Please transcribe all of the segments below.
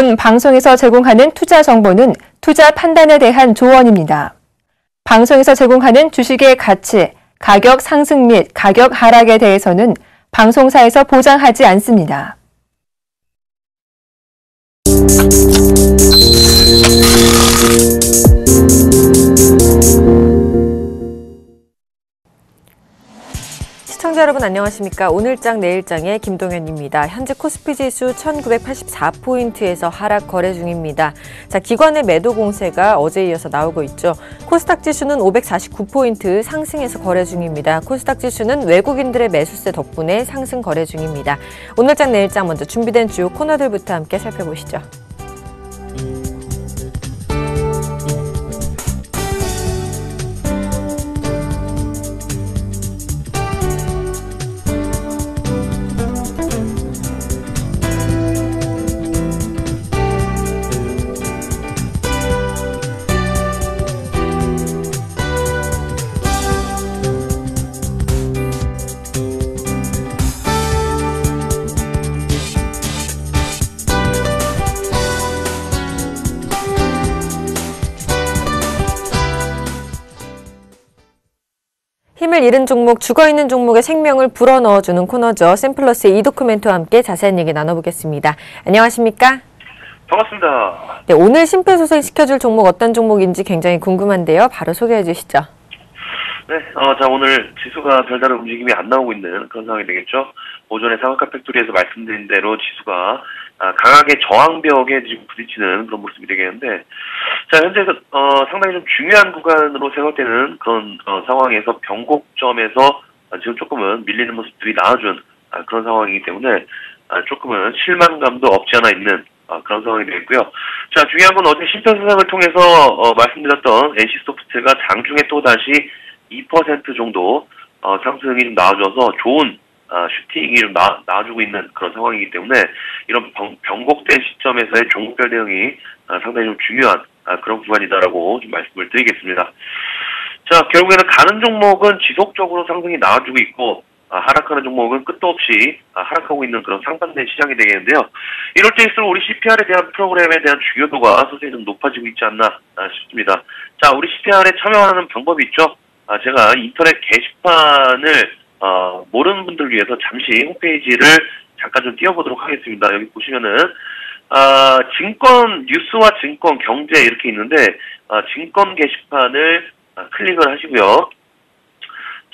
본 방송에서 제공하는 투자 정보는 투자 판단에 대한 조언입니다. 방송에서 제공하는 주식의 가치, 가격 상승 및 가격 하락에 대해서는 방송사에서 보장하지 않습니다. 시청자 여러분 안녕하십니까. 오늘장 내일장의 김동현입니다. 현재 코스피 지수 1984포인트에서 하락 거래 중입니다. 자, 기관의 매도 공세가 어제에 이어서 나오고 있죠. 코스닥 지수는 549포인트 상승해서 거래 중입니다. 코스닥 지수는 외국인들의 매수세 덕분에 상승 거래 중입니다. 오늘장 내일장 먼저 준비된 주요 코너들부터 함께 살펴보시죠. 힘을 잃은 종목, 죽어있는 종목의 생명을 불어넣어주는 코너죠. 샘플러스의 이도크멘트와 함께 자세한 얘기 나눠보겠습니다. 안녕하십니까? 반갑습니다. 네, 오늘 심폐소생시켜줄 종목 어떤 종목인지 굉장히 궁금한데요. 바로 소개해 주시죠. 네, 자 오늘 지수가 별다른 움직임이 안 나오고 있는 그런 상황이 되겠죠. 오전에 상한가 팩토리에서 말씀드린 대로 지수가 강하게 저항벽에 지금 부딪히는 그런 모습이 되겠는데, 자 현재 상당히 좀 중요한 구간으로 생각되는 그런 상황에서 변곡점에서 지금 조금은 밀리는 모습들이 나와준 그런 상황이기 때문에 조금은 실망감도 없지 않아 있는 그런 상황이 되겠고요. 자 중요한 건 어제 심폐소생을 통해서 말씀드렸던 NC소프트가 장중에 또 다시 2% 정도 상승이 좀 나와줘서 좋은 슈팅이 좀 나와주고 있는 그런 상황이기 때문에 이런 변곡된 시점에서의 종목별 대응이 상당히 좀 중요한 그런 구간이다라고 좀 말씀을 드리겠습니다. 자 결국에는 가는 종목은 지속적으로 상승이 나와주고 있고 하락하는 종목은 끝도 없이 하락하고 있는 그런 상반된 시장이 되겠는데요. 이럴 때일수록 우리 CPR에 대한 프로그램에 대한 중요도가 서서히 좀 높아지고 있지 않나 싶습니다. 자 우리 CPR에 참여하는 방법이 있죠. 제가 인터넷 게시판을 모르는 분들 위해서 잠시 홈페이지를 잠깐 좀 띄워보도록 하겠습니다. 여기 보시면은 증권 뉴스와 증권 경제 이렇게 있는데 증권 게시판을 클릭을 하시고요.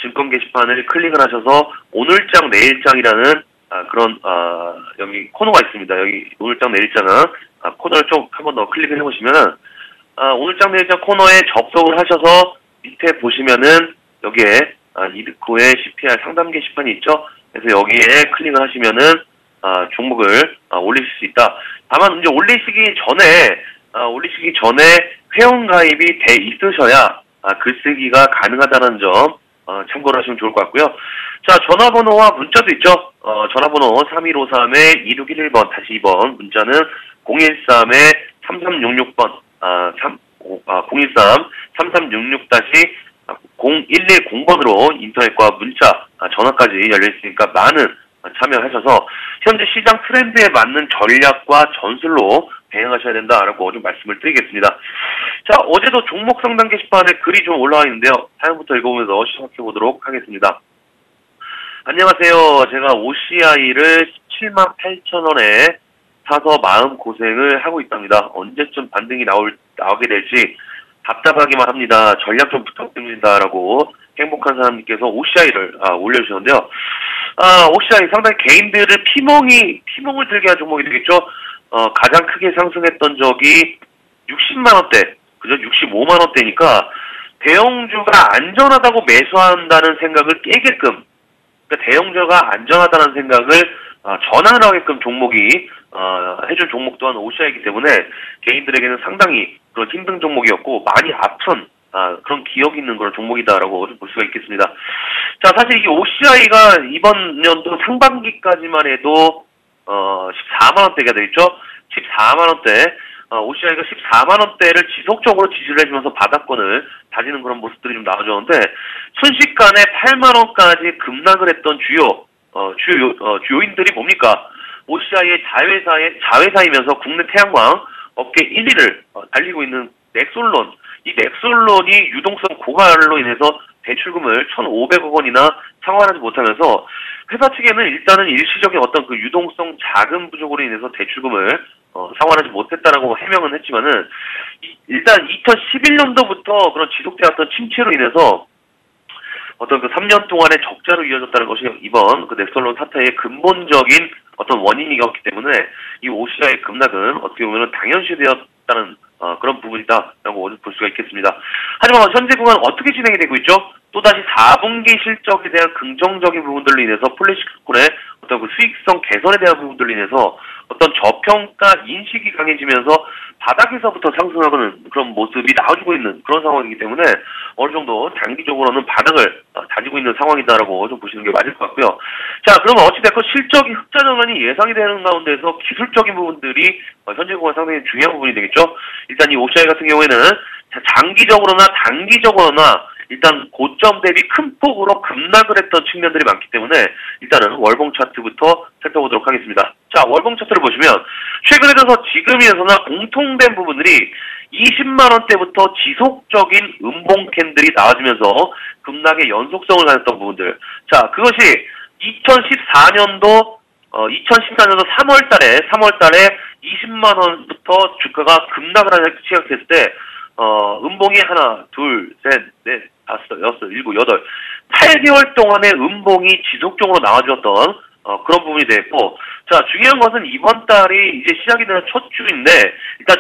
증권 게시판을 클릭을 하셔서 오늘장 내일장이라는 그런 여기 코너가 있습니다. 여기 오늘장 내일장은 코너를 좀 한번 더 클릭을 해보시면은 오늘장 내일장 코너에 접속을 하셔서 밑에 보시면은 여기에 이드코의 CPR 상담 게시판이 있죠. 그래서 여기에 클릭을 하시면은 종목을 올리실 수 있다. 다만 이제 올리시기 전에 회원 가입이 돼 있으셔야 글쓰기가 가능하다는 점 참고를 하시면 좋을 것 같고요. 자 전화번호와 문자도 있죠. 전화번호 3153-2611번 다시 2번 문자는 013-3366번 013-3366-0110번으로 인터넷과 문자, 전화까지 열려있으니까 많은 참여하셔서 현재 시장 트렌드에 맞는 전략과 전술로 대응하셔야 된다라고 좀 말씀을 드리겠습니다. 자, 어제도 종목 상담 게시판에 글이 좀 올라와 있는데요. 사연부터 읽어보면서 시작해 보도록 하겠습니다. 안녕하세요. 제가 OCI를 178,000원에 사서 마음고생을 하고 있답니다. 언제쯤 반등이 나오게 될지 답답하기만 합니다. 전략 좀 부탁드립니다라고 행복한 사람님께서 OCI를 올려주셨는데요. OCI 상당히 개인들을 피멍을 들게 한 종목이 되겠죠. 가장 크게 상승했던 적이 60만원대, 그죠? 65만원대니까 대형주가 안전하다고 매수한다는 생각을 깨게끔, 그러니까 대형주가 안전하다는 생각을 전환을 하게끔 종목이 해준 종목 또한 OCI이기 때문에 개인들에게는 상당히 그런 힘든 종목이었고 많이 아픈 그런 기억이 있는 그런 종목이다라고 볼 수가 있겠습니다. 자, 사실 이 OCI가 이번 연도 상반기까지만 해도 14만원대가 되겠죠. 14만원대 OCI가 14만원대를 지속적으로 지지를 해주면서 바닥권을 다지는 그런 모습들이 좀 나와줬는데 순식간에 8만원까지 급락을 했던 주요인들이 뭡니까? OCI의 자회사이면서 국내 태양광 업계 1위를 달리고 있는 넥솔론. 이 넥솔론이 유동성 고갈로 인해서 대출금을 1,500억 원이나 상환하지 못하면서 회사 측에는 일단은 일시적인 어떤 그 유동성 자금 부족으로 인해서 대출금을 상환하지 못했다라고 해명은 했지만은 일단 2011년도부터 그런 지속되었던 침체로 인해서 어떤 그 3년 동안의 적자로 이어졌다는 것이 이번 그 넥솔론 사태의 근본적인 어떤 원인이었기 때문에 이 OCI의 급락은 어떻게 보면 당연시되었다는 그런 부분이다라고 볼 수가 있겠습니다. 하지만 현재 구간 어떻게 진행이 되고 있죠? 또다시 4분기 실적에 대한 긍정적인 부분들로 인해서 폴리시스콘의 어떤 그 수익성 개선에 대한 부분들로 인해서 어떤 저평가 인식이 강해지면서 바닥에서부터 상승하는 그런 모습이 나와주고 있는 그런 상황이기 때문에 어느 정도 단기적으로는 바닥을 다지고 있는 상황이다라고 좀 보시는 게 맞을 것 같고요. 자, 그러면 어찌됐건 실적이 흑자 전환이 예상이 되는 가운데서 기술적인 부분들이 현재 구간 상당히 중요한 부분이 되겠죠. 일단 이 OCI 같은 경우에는 장기적으로나 단기적으로나 일단 고점 대비 큰 폭으로 급락을 했던 측면들이 많기 때문에 일단은 월봉 차트부터 살펴보도록 하겠습니다. 자, 월봉 차트를 보시면 최근에 들어서 지금에서나 공통된 부분들이 20만 원대부터 지속적인 음봉 캔들이 나와주면서 급락의 연속성을 가졌던 부분들. 자, 그것이 2014년도 3월 달에 20만 원부터 주가가 급락을 하기 시작했을 때 음봉이 하나, 둘, 셋, 넷, 다섯, 여섯, 일곱, 여덟 8개월 동안의 음봉이 지속적으로 나와주었던 그런 부분이 됐고, 자, 중요한 것은 이번 달이 이제 시작이 되는 첫 주인데 일단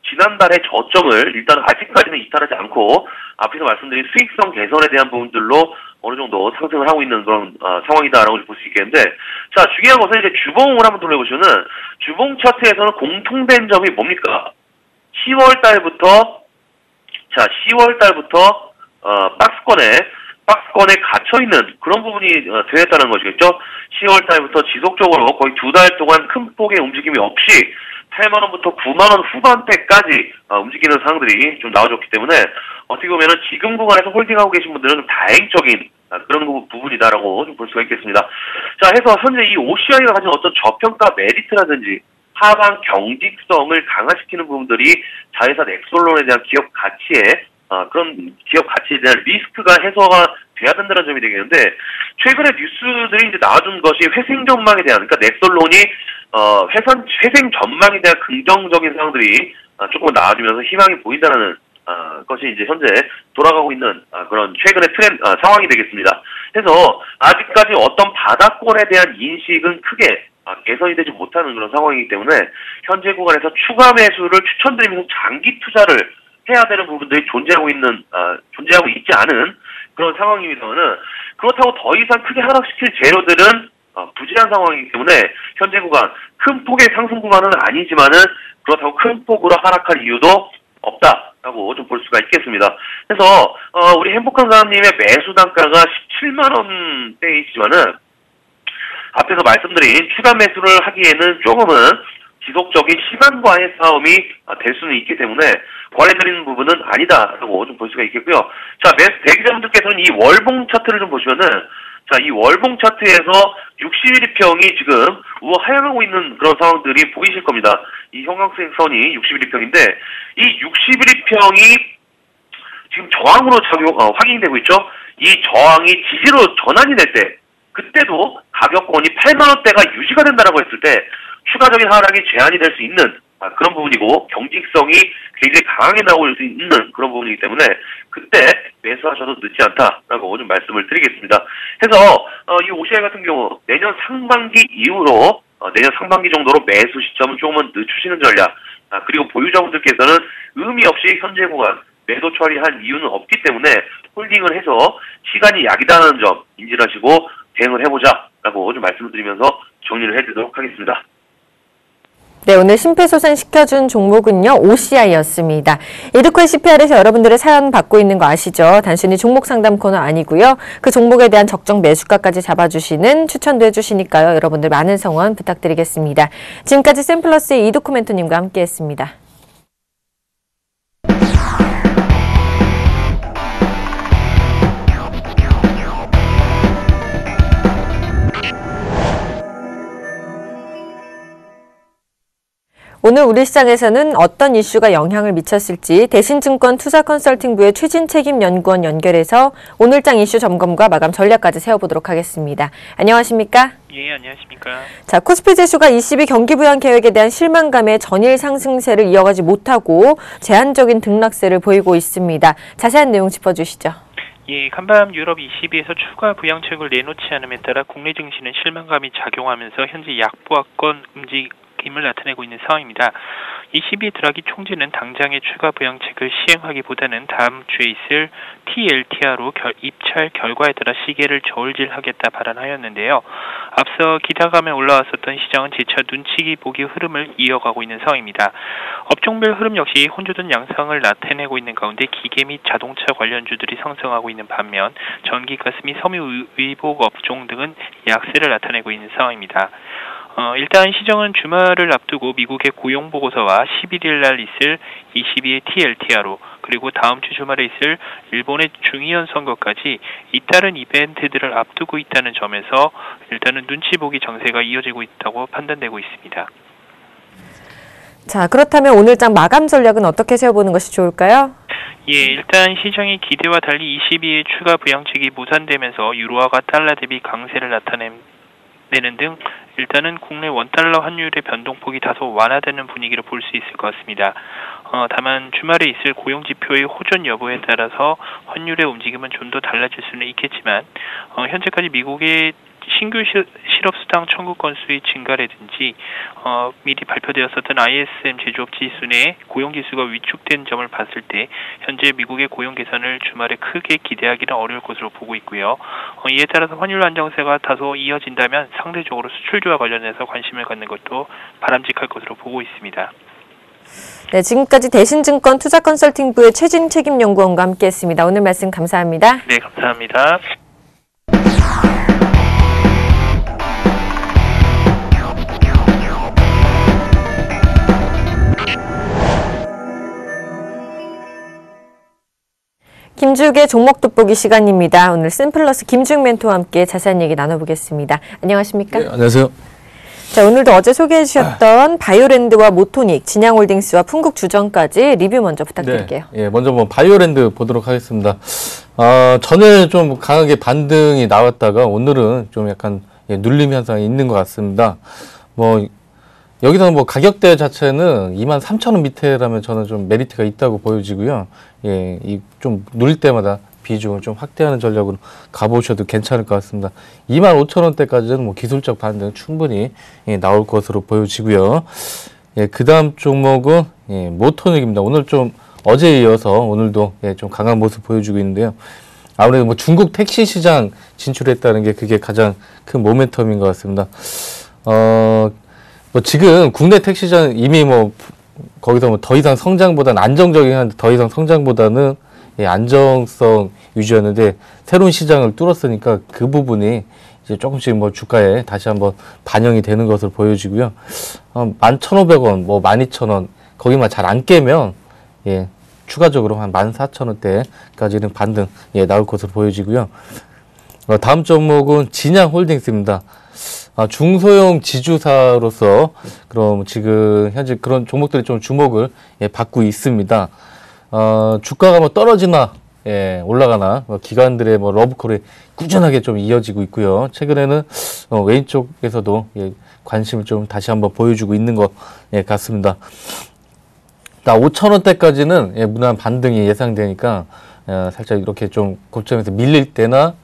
지난달의 저점을 일단 아직까지는 이탈하지 않고 앞에서 말씀드린 수익성 개선에 대한 부분들로 어느 정도 상승을 하고 있는 그런 상황이다라고 볼 수 있겠는데, 자, 중요한 것은 이제 주봉을 한번 돌려보시면은 주봉 차트에서는 공통된 점이 뭡니까? 10월 달부터 박스권에 갇혀있는 그런 부분이 되었다는 것이겠죠. 10월 달부터 지속적으로 거의 2달 동안 큰 폭의 움직임이 없이 8만원부터 9만원 후반대까지 움직이는 상황들이 좀 나와줬기 때문에 어떻게 보면은 지금 구간에서 홀딩하고 계신 분들은 좀 다행적인 그런 부분이다라고 좀 볼 수가 있겠습니다. 자, 해서 현재 이 OCI가 가진 어떤 저평가 메리트라든지 하방 경직성을 강화시키는 부분들이 자회사 넥솔론에 대한 기업 가치에 그런 기업 가치에 대한 리스크가 해소가 돼야 된다는 점이 되겠는데, 최근에 뉴스들이 이제 나와준 것이 회생 전망에 대한, 그러니까 넥솔론이 회생 전망에 대한 긍정적인 상황들이 조금 나와주면서 희망이 보인다는 것이 이제 현재 돌아가고 있는 그런 최근의 상황이 되겠습니다. 그래서 아직까지 어떤 바닥권에 대한 인식은 크게 개선이 되지 못하는 그런 상황이기 때문에 현재 구간에서 추가 매수를 추천드리면서 장기 투자를 해야 되는 부분들이 존재하고 있지 않은 그런 상황입니다만은, 그렇다고 더 이상 크게 하락시킬 재료들은 부진한 상황이기 때문에 현재 구간 큰 폭의 상승 구간은 아니지만은 그렇다고 큰 폭으로 하락할 이유도 없다라고 좀 볼 수가 있겠습니다. 그래서 우리 행복한 사람님의 매수 단가가 17만 원대이지만은 앞에서 말씀드린 추가 매수를 하기에는 조금은 지속적인 시간과의 싸움이 될 수는 있기 때문에 권해드리는 부분은 아니다라고 좀 볼 수가 있겠고요. 자, 대기자분들께서는 이 월봉 차트를 좀 보시면은, 자, 이 월봉 차트에서 61일평이 지금 하향하고 있는 그런 상황들이 보이실 겁니다. 이 형광색선이 61일평인데 이 61일평이 지금 저항으로 확인이 되고 있죠. 이 저항이 지지로 전환이 될 때, 그때도 가격권이 8만원대가 유지가 된다라고 했을 때 추가적인 하락이 제한이 될 수 있는 그런 부분이고, 경직성이 굉장히 강하게 나올 수 있는 그런 부분이기 때문에 그때 매수하셔도 늦지 않다라고 좀 말씀을 드리겠습니다. 해서 이 OCI 같은 경우 내년 상반기 이후로 내년 상반기 정도로 매수 시점은 조금은 늦추시는 전략, 그리고 보유자분들께서는 의미 없이 현재 구간 매도 처리할 이유는 없기 때문에 홀딩을 해서 시간이 약이다는 점 인지하시고 대응을 해보자라고 좀 말씀을 드리면서 정리를 해드리도록 하겠습니다. 네, 오늘 심폐소생시켜준 종목은요, OCI였습니다. 이드코의 CPR에서 여러분들의 사연 받고 있는 거 아시죠? 단순히 종목 상담 코너 아니고요. 그 종목에 대한 적정 매수가까지 잡아주시는 추천도 해주시니까요. 여러분들 많은 성원 부탁드리겠습니다. 지금까지 샘플러스의 이드코 멘토님과 함께했습니다. 오늘 우리 시장에서는 어떤 이슈가 영향을 미쳤을지 대신증권 투자컨설팅부의 최진책임연구원 연결해서 오늘장 이슈 점검과 마감 전략까지 세워보도록 하겠습니다. 안녕하십니까? 예, 안녕하십니까? 자, 코스피 지수가 22 경기 부양 계획에 대한 실망감에 전일 상승세를 이어가지 못하고 제한적인 등락세를 보이고 있습니다. 자세한 내용 짚어주시죠. 예, 간밤 유럽 22에서 추가 부양책을 내놓지 않음에 따라 국내 증시는 실망감이 작용하면서 현재 약보합권 움직임을 나타내고 있는 상황입니다. 22 드라기 총재는 당장의 추가 부양책을 시행하기보다는 다음 주에 있을 TLTRO 입찰 결과에 따라 시계를 저울질하겠다 발언하였는데요. 앞서 기대감에 올라왔었던 시장은 재차 눈치기 보기 흐름을 이어가고 있는 상황입니다. 업종별 흐름 역시 혼조된 양상을 나타내고 있는 가운데 기계 및 자동차 관련주들이 상승하고 있는 반면 전기가스 및 섬유 의복 업종 등은 약세를 나타내고 있는 상황입니다. 일단 시장은 주말을 앞두고 미국의 고용보고서와 11일 날 있을 22의 TLTRO 그리고 다음 주 주말에 있을 일본의 중의원 선거까지 잇따른 이벤트들을 앞두고 있다는 점에서 일단은 눈치 보기 정세가 이어지고 있다고 판단되고 있습니다. 자, 그렇다면 오늘장 마감 전략은 어떻게 세워보는 것이 좋을까요? 예, 일단 시장의 기대와 달리 22의 추가 부양책이 무산되면서 유로화가 달러 대비 강세를 나타내는 등 일단은 국내 원달러 환율의 변동폭이 다소 완화되는 분위기로 볼 수 있을 것 같습니다. 다만 주말에 있을 고용지표의 호전 여부에 따라서 환율의 움직임은 좀 더 달라질 수는 있겠지만 현재까지 미국의 신규 실업수당 청구 건수의 증가라든지 미리 발표되었었던 ISM 제조업 지수 내 고용지수가 위축된 점을 봤을 때 현재 미국의 고용 개선을 주말에 크게 기대하기는 어려울 것으로 보고 있고요. 이에 따라서 환율 안정세가 다소 이어진다면 상대적으로 수출주와 관련해서 관심을 갖는 것도 바람직할 것으로 보고 있습니다. 네, 지금까지 대신증권 투자컨설팅부의 최진책임연구원과 함께했습니다. 오늘 말씀 감사합니다. 네, 감사합니다. 김주욱의 종목 돋보기 시간입니다. 오늘 심플러스 김주욱 멘토와 함께 자세한 얘기 나눠보겠습니다. 안녕하십니까? 네, 안녕하세요. 자, 오늘도 어제 소개해 주셨던 바이오랜드와 모토닉, 진양홀딩스와 풍국주정까지 리뷰 먼저 부탁드릴게요. 네, 먼저 바이오랜드 보도록 하겠습니다. 전에 좀 강하게 반등이 나왔다가 오늘은 좀 약간 눌림 현상이 있는 것 같습니다. 여기서 가격대 자체는 23,000원 밑에라면 저는 좀 메리트가 있다고 보여지고요. 이 좀 눌릴 때마다 비중을 좀 확대하는 전략으로 가보셔도 괜찮을 것 같습니다. 25,000원대까지는 기술적 반등 충분히 나올 것으로 보여지고요. 그 다음 종목은 모토닉입니다. 오늘 좀 어제에 이어서 오늘도 좀 강한 모습 보여주고 있는데요. 아무래도 중국 택시 시장 진출했다는 게 그게 가장 큰 모멘텀인 것 같습니다. 지금 국내 택시장 이미 거기서 더 이상 성장보다는 안정적인 한데 더 이상 성장보다는 안정성 유지였는데 새로운 시장을 뚫었으니까 그 부분이 이제 조금씩 주가에 다시 한번 반영이 되는 것으로 보여지고요. 11,500원, 12,000원 거기만 잘 안 깨면 추가적으로 한 14,000원대까지는 반등 나올 것으로 보여지고요. 다음 종목은 진양홀딩스입니다. 중소형 지주사로서 그럼 지금 현재 그런 종목들이 좀 주목을 받고 있습니다. 주가가 떨어지나 올라가나 기관들의 러브콜이 꾸준하게 좀 이어지고 있고요. 최근에는 외인 쪽에서도 관심을 좀 다시 한번 보여주고 있는 것 같습니다. 5,000원대까지는 무난 반등이 예상되니까 살짝 이렇게 좀 고점에서 밀릴 때나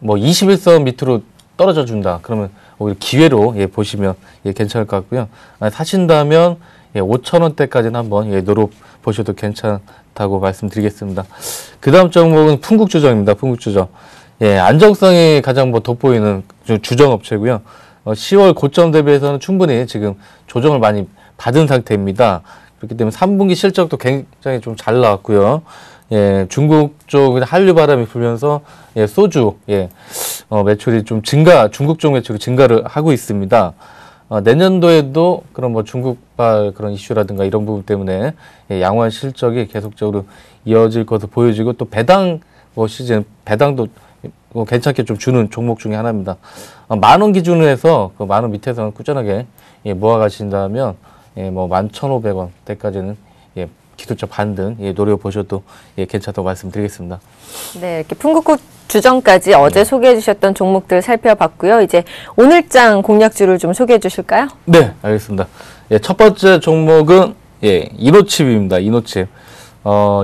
21선 밑으로 떨어져 준다. 그러면 오히려 기회로 보시면 괜찮을 것 같고요. 사신다면 5,000원대까지는 한번 노려보셔도 괜찮다고 말씀드리겠습니다. 그 다음 종목은 풍국주정입니다. 풍국주정. 안정성이 가장 돋보이는 주정업체고요. 10월 고점 대비해서는 충분히 지금 조정을 많이 받은 상태입니다. 그렇기 때문에 3분기 실적도 굉장히 좀 잘 나왔고요. 중국 쪽 한류 바람이 불면서 소주 매출이 좀 중국 쪽 매출이 증가를 하고 있습니다. 내년도에도 그런 중국발 그런 이슈라든가 이런 부분 때문에 양호한 실적이 계속적으로 이어질 것으로 보여지고 또 배당 시즌 배당도 괜찮게 좀 주는 종목 중에 하나입니다. 10,000원 기준으로 해서 그 10,000원 밑에서는 꾸준하게 모아가신다면 뭐 11,500원대까지는 기술적 반등 노려보셔도 괜찮다고 말씀드리겠습니다. 네, 이렇게 풍국국 주정까지 어제 소개해 주셨던 종목들 살펴봤고요. 이제 오늘장 공략주를 좀 소개해 주실까요? 네, 알겠습니다. 첫 번째 종목은 이노칩입니다. 이노칩.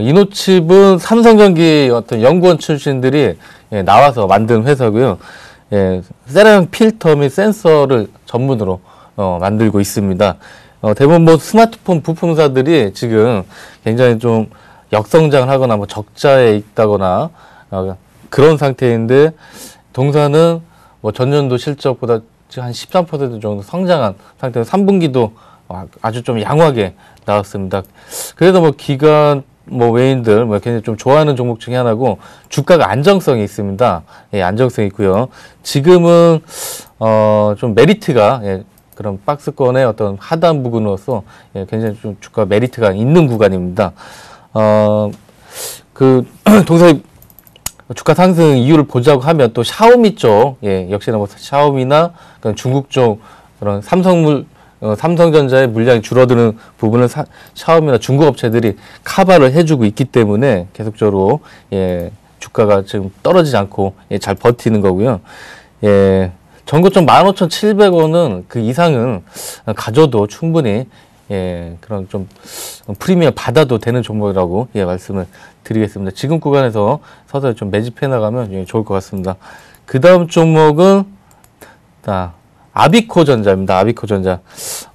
이노칩은 삼성전기 어떤 연구원 출신들이 나와서 만든 회사고요. 세라믹 필터 및 센서를 전문으로 만들고 있습니다. 대부분 뭐 스마트폰 부품사들이 지금 굉장히 좀 역성장을 하거나 뭐 적자에 있다거나 그런 상태인데 동사는 뭐 전년도 실적보다 한 13% 정도 성장한 상태로 3분기도 아주 좀 양호하게 나왔습니다. 그래서 뭐 기관 외인들 굉장히 좀 좋아하는 종목 중에 하나고 주가가 안정성이 있습니다. 안정성이 있고요. 지금은 좀 메리트가 그런 박스권의 어떤 하단 부근으로서 굉장히 좀 주가 메리트가 있는 구간입니다. 동사 주가 상승 이유를 보자고 하면 또 샤오미 쪽, 역시나 뭐 샤오미나 중국 쪽 그런 삼성전자의 물량이 줄어드는 부분을 샤오미나 중국 업체들이 커버를 해주고 있기 때문에 계속적으로 주가가 지금 떨어지지 않고 잘 버티는 거고요. 전고점 15,700원은 그 이상은 가져도 충분히 그런 좀 프리미엄 받아도 되는 종목이라고 말씀을 드리겠습니다. 지금 구간에서 서서히 좀 매집해 나가면 좋을 것 같습니다. 그 다음 종목은 아비코전자입니다. 아비코전자.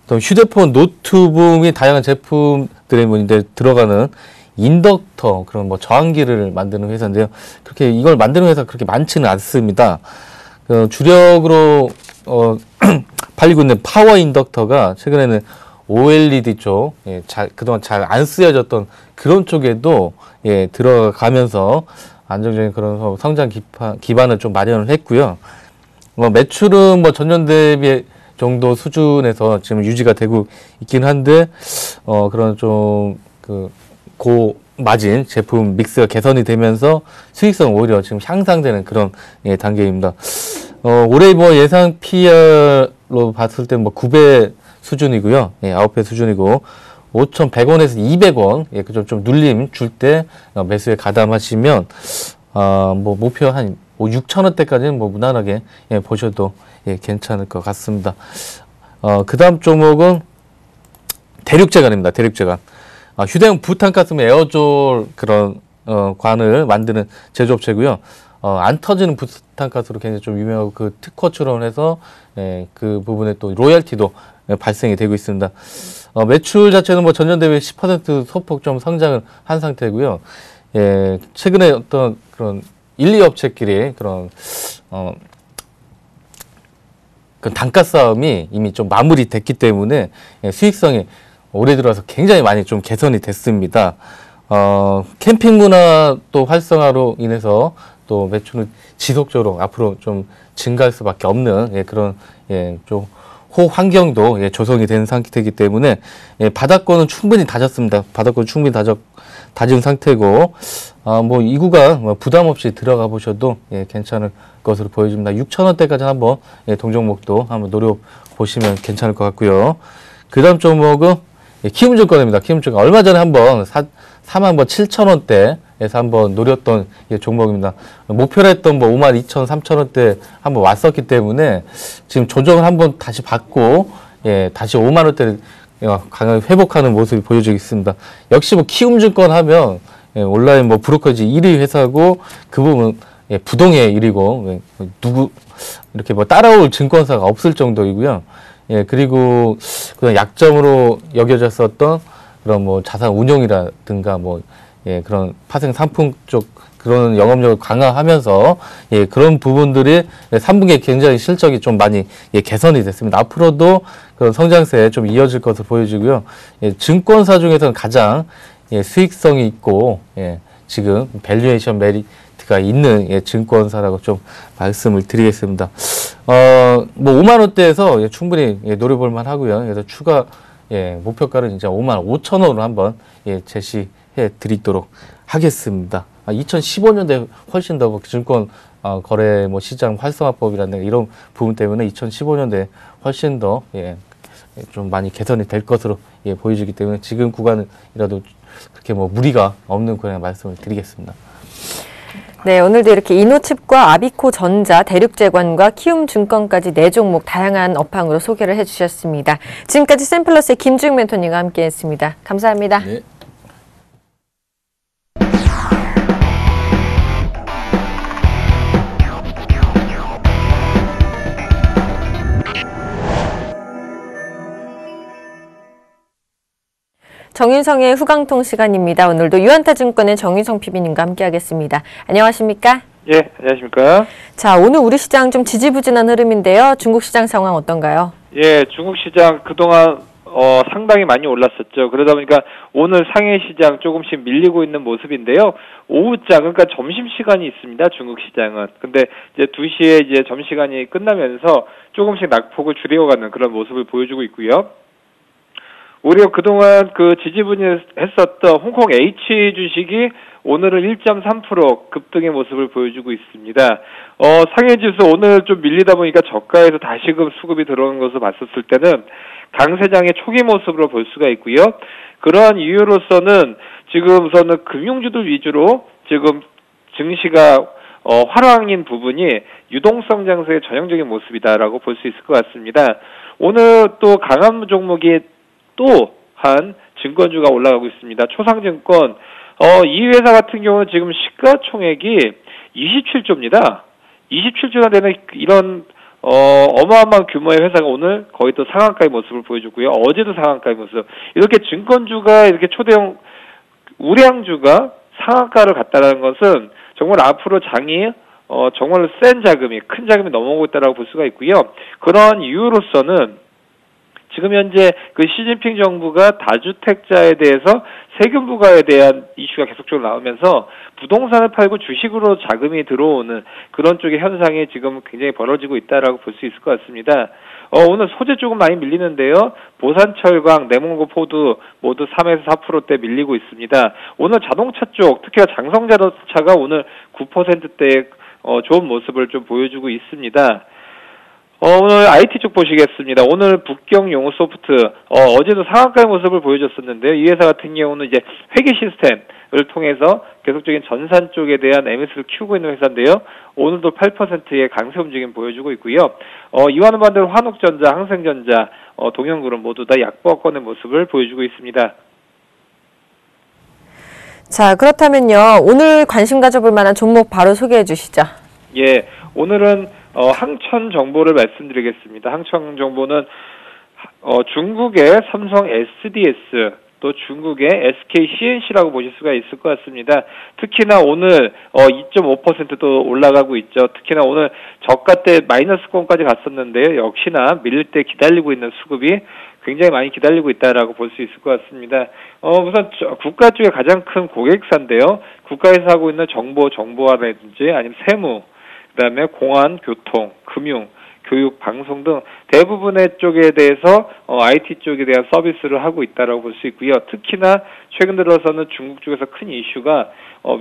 어떤 휴대폰, 노트북 및 다양한 제품들에 들어가는 인덕터, 그런 뭐 저항기를 만드는 회사인데요. 그렇게 이걸 만드는 회사 그렇게 많지는 않습니다. 주력으로 팔리고 있는 파워 인덕터가 최근에는 OLED 쪽, 그동안 잘 안 쓰여졌던 그런 쪽에도 들어가면서 안정적인 그런 성장 기반을 좀 마련을 했고요. 매출은 뭐 전년 대비 정도 수준에서 지금 유지가 되고 있긴 한데, 그런 좀 고마진 제품 믹스가 개선이 되면서 수익성 오히려 지금 향상되는 그런 단계입니다. 올해 뭐 예상 PR로 봤을 때 뭐 9배 수준이고요. 9배 수준이고 5,100원에서 200원 좀 눌림 줄 때 매수에 가담하시면 뭐 목표 한 6,000원대까지는 뭐 무난하게 보셔도 괜찮을 것 같습니다. 그 다음 종목은 대륙제관입니다. 대륙제관. 휴대용 부탄가스 에어졸 그런 관을 만드는 제조업체고요. 안 터지는 부탄가스로 굉장히 좀 유명하고 그 특허 출원해서 그 부분에 또 로열티도 발생이 되고 있습니다. 매출 자체는 뭐 전년 대비 10% 소폭 좀 성장을 한 상태고요. 최근에 어떤 그런 1, 2업체끼리 그런 그 단가 싸움이 이미 좀 마무리됐기 때문에 수익성이 올해 들어서 굉장히 많이 좀 개선이 됐습니다. 캠핑 문화 또 활성화로 인해서 또 매출은 지속적으로 앞으로 좀 증가할 수밖에 없는 그런 좀 호환경도 조성이 된 상태이기 때문에 바닥권은 충분히 다졌습니다. 바닥권 충분히 다진 상태고 뭐 이 구간 부담 없이 들어가 보셔도 괜찮을 것으로 보여집니다. 6,000원대까지 한번 동종목도 한번 노려 보시면 괜찮을 것 같고요. 그 다음 종목은 키움증권입니다. 키움증권 얼마 전에 한번 47,000원대에서 한번 노렸던 종목입니다. 목표로 했던 뭐 52,000, 3,000원대 한번 왔었기 때문에 지금 조정을 한번 다시 받고 다시 5만 원대를 강하게 회복하는 모습이 보여지고 있습니다. 역시 뭐 키움증권 하면 온라인 뭐 브로커지 1위 회사고 그 부분 부동의 1위고 누구 이렇게 뭐 따라올 증권사가 없을 정도이고요. 그리고 그런 약점으로 여겨졌었던 그런 뭐 자산 운용이라든가 뭐 그런 파생 상품 쪽 그런 영업력을 강화하면서 그런 부분들이 3분기에 굉장히 실적이 좀 많이 개선이 됐습니다. 앞으로도 그런 성장세에 좀 이어질 것으로 보여지고요. 증권사 중에서는 가장 수익성이 있고 지금 밸류에이션 메리트가 있는 증권사라고 좀 말씀을 드리겠습니다. 뭐 5만 원대에서 충분히 노려볼 만하고요. 그래서 추가 목표가를 이제 5만 5천 원으로 한번 제시해 드리도록 하겠습니다. 2015년도에 훨씬 더 증권 거래 뭐 시장 활성화법이라는 이런 부분 때문에 2015년도에 훨씬 더 좀 많이 개선이 될 것으로 보여지기 때문에 지금 구간이라도 그렇게 뭐 무리가 없는 구간에 말씀을 드리겠습니다. 네, 오늘도 이렇게 이노칩과 아비코전자, 대륙제관과 키움증권까지 4종목 다양한 업황으로 소개를 해주셨습니다. 지금까지 샘플러스의 김주영 멘토님과 함께했습니다. 감사합니다. 네. 정윤성의 후강통 시간입니다. 오늘도 유한타증권의 정윤성 PB님과 함께하겠습니다. 안녕하십니까? 예, 안녕하십니까? 자, 오늘 우리 시장 좀 지지부진한 흐름인데요. 중국 시장 상황 어떤가요? 예, 중국 시장 그동안 상당히 많이 올랐었죠. 그러다 보니까 오늘 상해 시장 조금씩 밀리고 있는 모습인데요. 오후장, 그러니까 점심시간이 있습니다. 중국 시장은. 근데 이제 2시에 이제 점심시간이 끝나면서 조금씩 낙폭을 줄여가는 그런 모습을 보여주고 있고요. 오히려 그동안 그 지지부진했었던 홍콩 H 주식이 오늘은 1.3% 급등의 모습을 보여주고 있습니다. 상해지수 오늘 좀 밀리다 보니까 저가에서 다시금 수급이 들어오는 것을 봤었을 때는 강세장의 초기 모습으로 볼 수가 있고요. 그러한 이유로서는 지금 우선은 금융주들 위주로 지금 증시가 활황인 부분이 유동성 장세의 전형적인 모습이다라고 볼 수 있을 것 같습니다. 오늘 또 강한 종목이 또한 증권주가 올라가고 있습니다. 초상증권 이 회사 같은 경우는 지금 시가총액이 27조입니다. 27조나 되는 이런 어마어마한 규모의 회사가 오늘 거의 또 상한가의 모습을 보여줬고요. 어제도 상한가의 모습. 이렇게 증권주가 이렇게 초대형 우량주가 상한가를 갔다는 것은 정말 앞으로 장이 정말 센 자금이, 큰 자금이 넘어오고 있다고 볼 수가 있고요. 그런 이유로서는 지금 현재 그 시진핑 정부가 다주택자에 대해서 세금 부과에 대한 이슈가 계속적으로 나오면서 부동산을 팔고 주식으로 자금이 들어오는 그런 쪽의 현상이 지금 굉장히 벌어지고 있다라고 볼 수 있을 것 같습니다. 오늘 소재 조금 많이 밀리는데요. 보산철강, 내몽고 포드 모두 3에서 4%대 밀리고 있습니다. 오늘 자동차 쪽, 특히나 장성자동차가 오늘 9%대의 좋은 모습을 좀 보여주고 있습니다. 오늘 IT 쪽 보시겠습니다. 오늘 북경용소프트, 어제도 상한가의 모습을 보여줬었는데요. 이 회사 같은 경우는 이제 회계 시스템을 통해서 계속적인 전산 쪽에 대한 MS를 키우고 있는 회사인데요. 오늘도 8%의 강세 움직임 보여주고 있고요. 이와는 반대로 한옥전자, 항생전자, 동현그룹 모두 다 약보합권의 모습을 보여주고 있습니다. 자, 그렇다면요. 오늘 관심 가져볼 만한 종목 바로 소개해 주시죠. 예, 오늘은 항천 정보를 말씀드리겠습니다. 항천 정보는 중국의 삼성 SDS 또 중국의 SK CNC라고 보실 수가 있을 것 같습니다. 특히나 오늘 2.5%도 올라가고 있죠. 특히나 오늘 저가 때 마이너스권까지 갔었는데요. 역시나 밀릴 때 기다리고 있는 수급이 굉장히 많이 기다리고 있다라고 볼 수 있을 것 같습니다. 우선 국가 쪽에 가장 큰 고객사인데요. 국가에서 하고 있는 정보화라든지 아니면 세무, 그다음에 공안, 교통, 금융, 교육, 방송 등 대부분의 쪽에 대해서 IT 쪽에 대한 서비스를 하고 있다라고 볼 수 있고요. 특히나 최근 들어서는 중국 쪽에서 큰 이슈가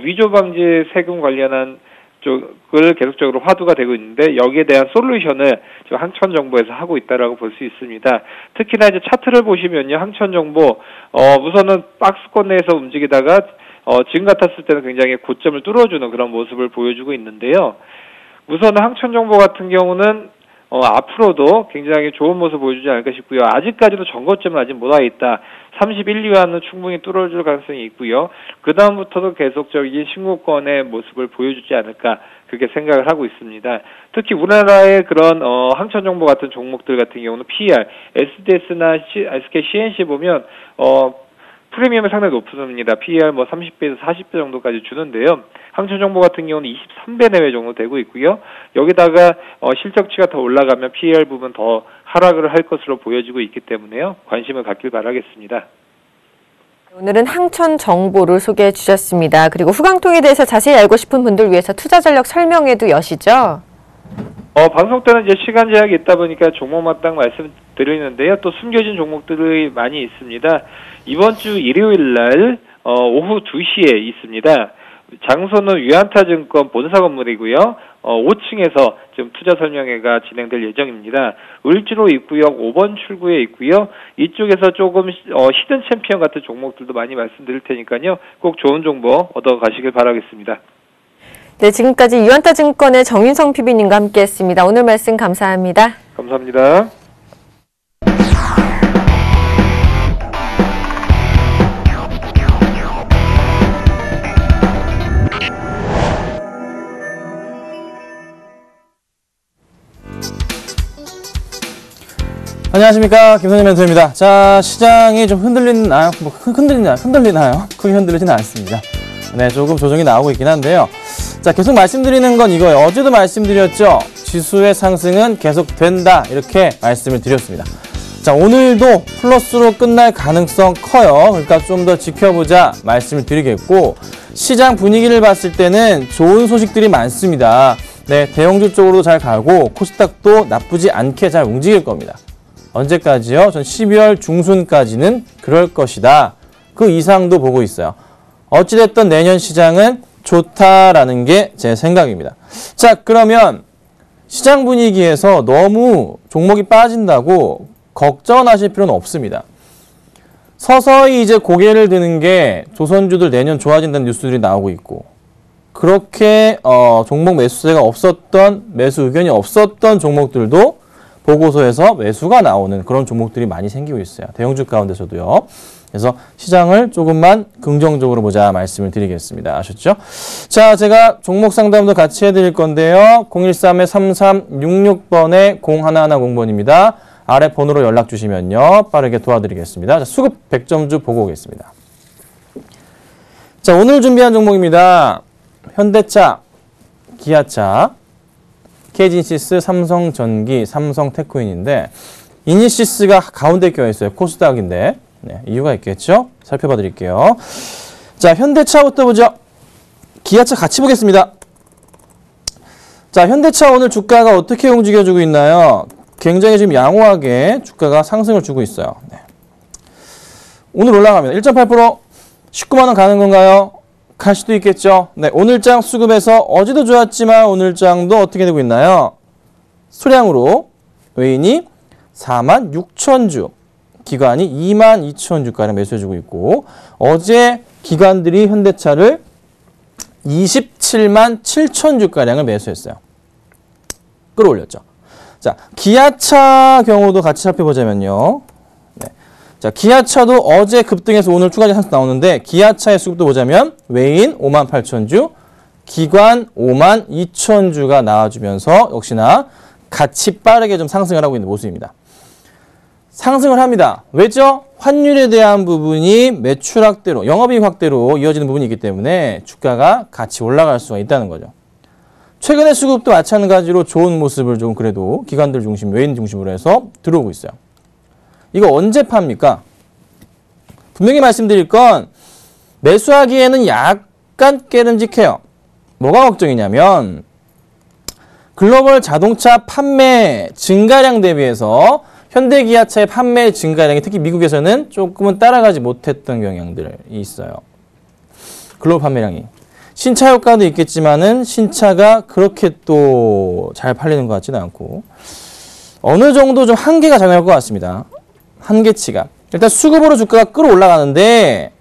위조 방지 세금 관련한 쪽을 계속적으로 화두가 되고 있는데 여기에 대한 솔루션을 지금 항천정보에서 하고 있다라고 볼 수 있습니다. 특히나 이제 차트를 보시면요, 항천정보 우선은 박스권 내에서 움직이다가 지금 같았을 때는 굉장히 고점을 뚫어주는 그런 모습을 보여주고 있는데요. 우선 항천정보 같은 경우는 앞으로도 굉장히 좋은 모습 보여주지 않을까 싶고요. 아직까지도 전고점은 아직 못 와 있다. 31위안은 충분히 뚫어줄 가능성이 있고요. 그 다음부터도 계속적인 신고권의 모습을 보여주지 않을까 그렇게 생각을 하고 있습니다. 특히 우리나라의 그런 항천정보 같은 종목들 같은 경우는 PER, SDS나 SK CNC 보면 프리미엄이 상당히 높습니다. PER 30배에서 40배 정도까지 주는데요. 항천정보 같은 경우는 23배 내외 정도 되고 있고요. 여기다가 실적치가 더 올라가면 PER 부분 더 하락을 할 것으로 보여지고 있기 때문에요. 관심을 갖길 바라겠습니다. 오늘은 항천정보를 소개해 주셨습니다. 그리고 후강통에 대해서 자세히 알고 싶은 분들 위해서 투자전략 설명회도 여시죠? 방송 때는 이제 시간 제약이 있다 보니까 종목마당 말씀드리는데요. 또 숨겨진 종목들이 많이 있습니다. 이번 주 일요일 날 오후 2시에 있습니다. 장소는 유한타증권 본사 건물이고요. 5층에서 지금 투자 설명회가 진행될 예정입니다. 을지로 입구역 5번 출구에 있고요. 이쪽에서 조금 히든 챔피언 같은 종목들도 많이 말씀드릴 테니까요. 꼭 좋은 정보 얻어가시길 바라겠습니다. 네, 지금까지 유한타증권의 정윤성 PB님과 함께했습니다. 오늘 말씀 감사합니다. 감사합니다. 안녕하십니까, 김선희 멘토입니다. 자, 시장이 좀 흔들리나요? 흔들리나요? 크게 흔들리지는 않습니다. 네, 조금 조정이 나오고 있긴 한데요. 자, 계속 말씀드리는 건 이거예요. 어제도 말씀드렸죠. 지수의 상승은 계속된다, 이렇게 말씀을 드렸습니다. 자, 오늘도 플러스로 끝날 가능성 커요. 그러니까 좀 더 지켜보자 말씀을 드리겠고, 시장 분위기를 봤을 때는 좋은 소식들이 많습니다. 네, 대형주 쪽으로도 잘 가고 코스닥도 나쁘지 않게 잘 움직일 겁니다. 언제까지요? 전 12월 중순까지는 그럴 것이다. 그 이상도 보고 있어요. 어찌됐든 내년 시장은 좋다라는 게 제 생각입니다. 자, 그러면 시장 분위기에서 너무 종목이 빠진다고 걱정하실 필요는 없습니다. 서서히 이제 고개를 드는 게 조선주들 내년 좋아진다는 뉴스들이 나오고 있고, 그렇게 종목 매수세가 없었던, 매수 의견이 없었던 종목들도 보고서에서 매수가 나오는 그런 종목들이 많이 생기고 있어요. 대형주 가운데서도요. 그래서 시장을 조금만 긍정적으로 보자 말씀을 드리겠습니다. 아셨죠? 자, 제가 종목 상담도 같이 해드릴 건데요. 013-3366번에 0110번입니다. 아래 번호로 연락 주시면요. 빠르게 도와드리겠습니다. 자, 수급 100점주 보고 오겠습니다. 자, 오늘 준비한 종목입니다. 현대차, 기아차, KG이니시스, 삼성전기, 삼성테크윈인데 이니시스가 가운데 껴있어요. 코스닥인데. 네, 이유가 있겠죠? 살펴봐 드릴게요. 자, 현대차부터 보죠. 기아차 같이 보겠습니다. 자, 현대차 오늘 주가가 어떻게 움직여주고 있나요? 굉장히 지금 양호하게 주가가 상승을 주고 있어요. 네. 오늘 올라갑니다. 1.8%, 19만 원 가는 건가요? 갈 수도 있겠죠. 네, 오늘장 수급에서 어제도 좋았지만 오늘장도 어떻게 되고 있나요? 소량으로 외인이 46,000주, 기관이 22,000주가량 매수해주고 있고, 어제 기관들이 현대차를 277,700,000주가량을 매수했어요. 끌어올렸죠. 자, 기아차 경우도 같이 살펴보자면요. 네. 자, 기아차도 어제 급등해서 오늘 추가적인 상승 나오는데, 기아차의 수급도 보자면 외인 58,000주, 기관 52,000주가 나와주면서 역시나 같이 빠르게 좀 상승을 하고 있는 모습입니다. 상승을 합니다. 왜죠? 환율에 대한 부분이 매출 확대로, 영업이익 확대로 이어지는 부분이 있기 때문에 주가가 같이 올라갈 수가 있다는 거죠. 최근의 수급도 마찬가지로 좋은 모습을 좀 그래도 기관들 중심, 외인 중심으로 해서 들어오고 있어요. 이거 언제 팝니까? 분명히 말씀드릴 건 매수하기에는 약간 깨름직해요. 뭐가 걱정이냐면 글로벌 자동차 판매 증가량 대비해서 현대기아차의 판매 증가량이 특히 미국에서는 조금은 따라가지 못했던 경향들이 있어요. 글로벌 판매량이. 신차 효과도 있겠지만은 신차가 그렇게 또 잘 팔리는 것 같지는 않고 어느 정도 좀 한계가 작용할 것 같습니다. 한계치가. 일단 수급으로 주가가 끌어올라가는데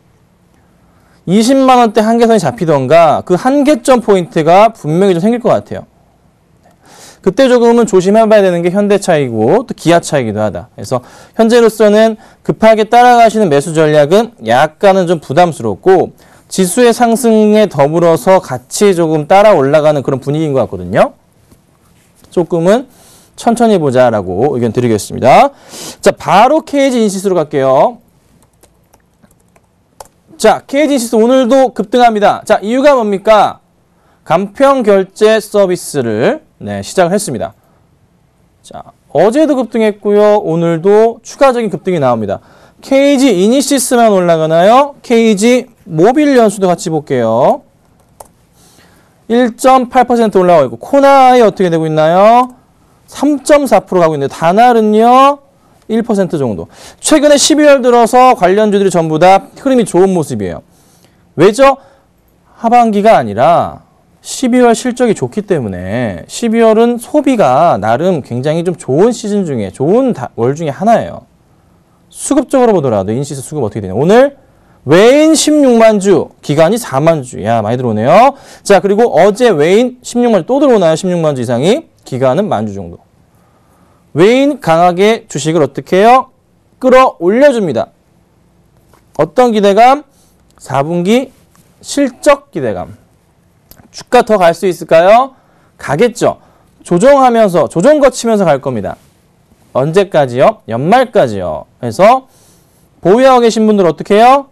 20만 원대 한계선이 잡히던가 그 한계점 포인트가 분명히 좀 생길 것 같아요. 그때 조금은 조심해봐야 되는 게 현대차이고 또 기아차이기도 하다. 그래서 현재로서는 급하게 따라가시는 매수 전략은 약간은 좀 부담스럽고 지수의 상승에 더불어서 같이 조금 따라 올라가는 그런 분위기인 것 같거든요. 조금은 천천히 보자라고 의견 드리겠습니다. 자, 바로 KG이니시스로 갈게요. 자, KG이니시스 오늘도 급등합니다. 자, 이유가 뭡니까? 간편 결제 서비스를 시작을 했습니다. 자, 어제도 급등했고요. 오늘도 추가적인 급등이 나옵니다. KG이니시스만 올라가나요? KG 모빌 연수도 같이 볼게요. 1.8% 올라가고 있고 코나이 어떻게 되고 있나요? 3.4% 가고 있는데 다날은요 1% 정도. 최근에 12월 들어서 관련주들이 전부 다 흐름이 좋은 모습이에요. 왜죠? 하반기가 아니라 12월 실적이 좋기 때문에 12월은 소비가 나름 굉장히 좀 좋은 시즌 중에 좋은 월 중에 하나예요. 수급적으로 보더라도 인시스 수급 어떻게 되냐. 오늘 외인 16만 주, 기간이 4만 주. 야, 많이 들어오네요. 자, 그리고 어제 외인 16만 주 또 들어오나요? 16만 주 이상이. 기간은 만 주 정도. 외인 강하게 주식을 어떻게 해요? 끌어올려줍니다. 어떤 기대감? 4분기 실적 기대감. 주가 더 갈 수 있을까요? 가겠죠. 조정하면서, 조정 거치면서 갈 겁니다. 언제까지요? 연말까지요. 그래서 보유하고 계신 분들 어떻게 해요?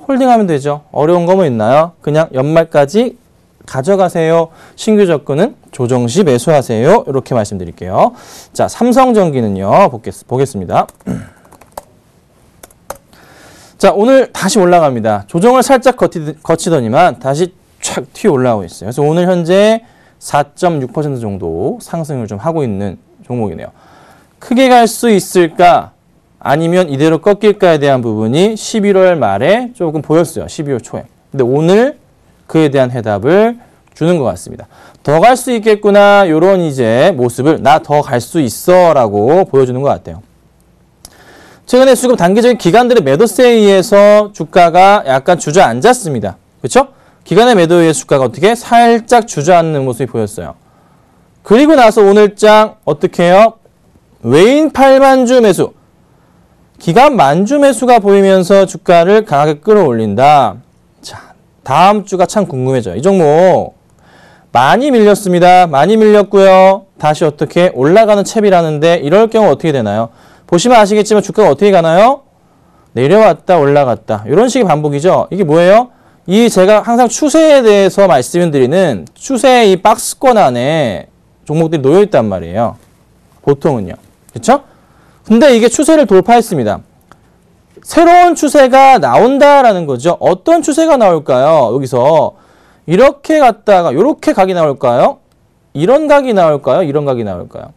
홀딩하면 되죠. 어려운 거 뭐 있나요? 그냥 연말까지 가져가세요. 신규 접근은 조정 시 매수하세요. 이렇게 말씀드릴게요. 자, 삼성전기는요. 보겠습니다. 자, 오늘 다시 올라갑니다. 조정을 살짝 거치더니만 다시 촥 튀어 올라오고 있어요. 그래서 오늘 현재 4.6% 정도 상승을 좀 하고 있는 종목이네요. 크게 갈 수 있을까? 아니면 이대로 꺾일까에 대한 부분이 11월 말에 조금 보였어요. 12월 초에. 근데 오늘 그에 대한 해답을 주는 것 같습니다. 더 갈 수 있겠구나. 요런 이제 모습을 나 더 갈 수 있어 라고 보여주는 것 같아요. 최근에 수급 단기적인 기관들의 매도세에 의해서 주가가 약간 주저앉았습니다. 그렇죠? 기관의 매도에 의해서 주가가 어떻게 살짝 주저앉는 모습이 보였어요. 그리고 나서 오늘장 어떻게 해요? 외인 8만 주 매수. 기간 만주 매수가 보이면서 주가를 강하게 끌어올린다. 자, 다음 주가 참 궁금해져요. 이 종목 많이 밀렸습니다. 많이 밀렸고요. 다시 어떻게 올라가는 챕이라는데 이럴 경우 어떻게 되나요? 보시면 아시겠지만 주가가 어떻게 가나요? 내려왔다 올라갔다. 이런 식의 반복이죠. 이게 뭐예요? 이 제가 항상 추세에 대해서 말씀드리는 추세의 이 박스권 안에 종목들이 놓여있단 말이에요. 보통은요. 그렇죠? 근데 이게 추세를 돌파했습니다. 새로운 추세가 나온다라는 거죠. 어떤 추세가 나올까요? 여기서 이렇게 갔다가 이렇게 각이 나올까요? 이런 각이 나올까요? 이런 각이 나올까요?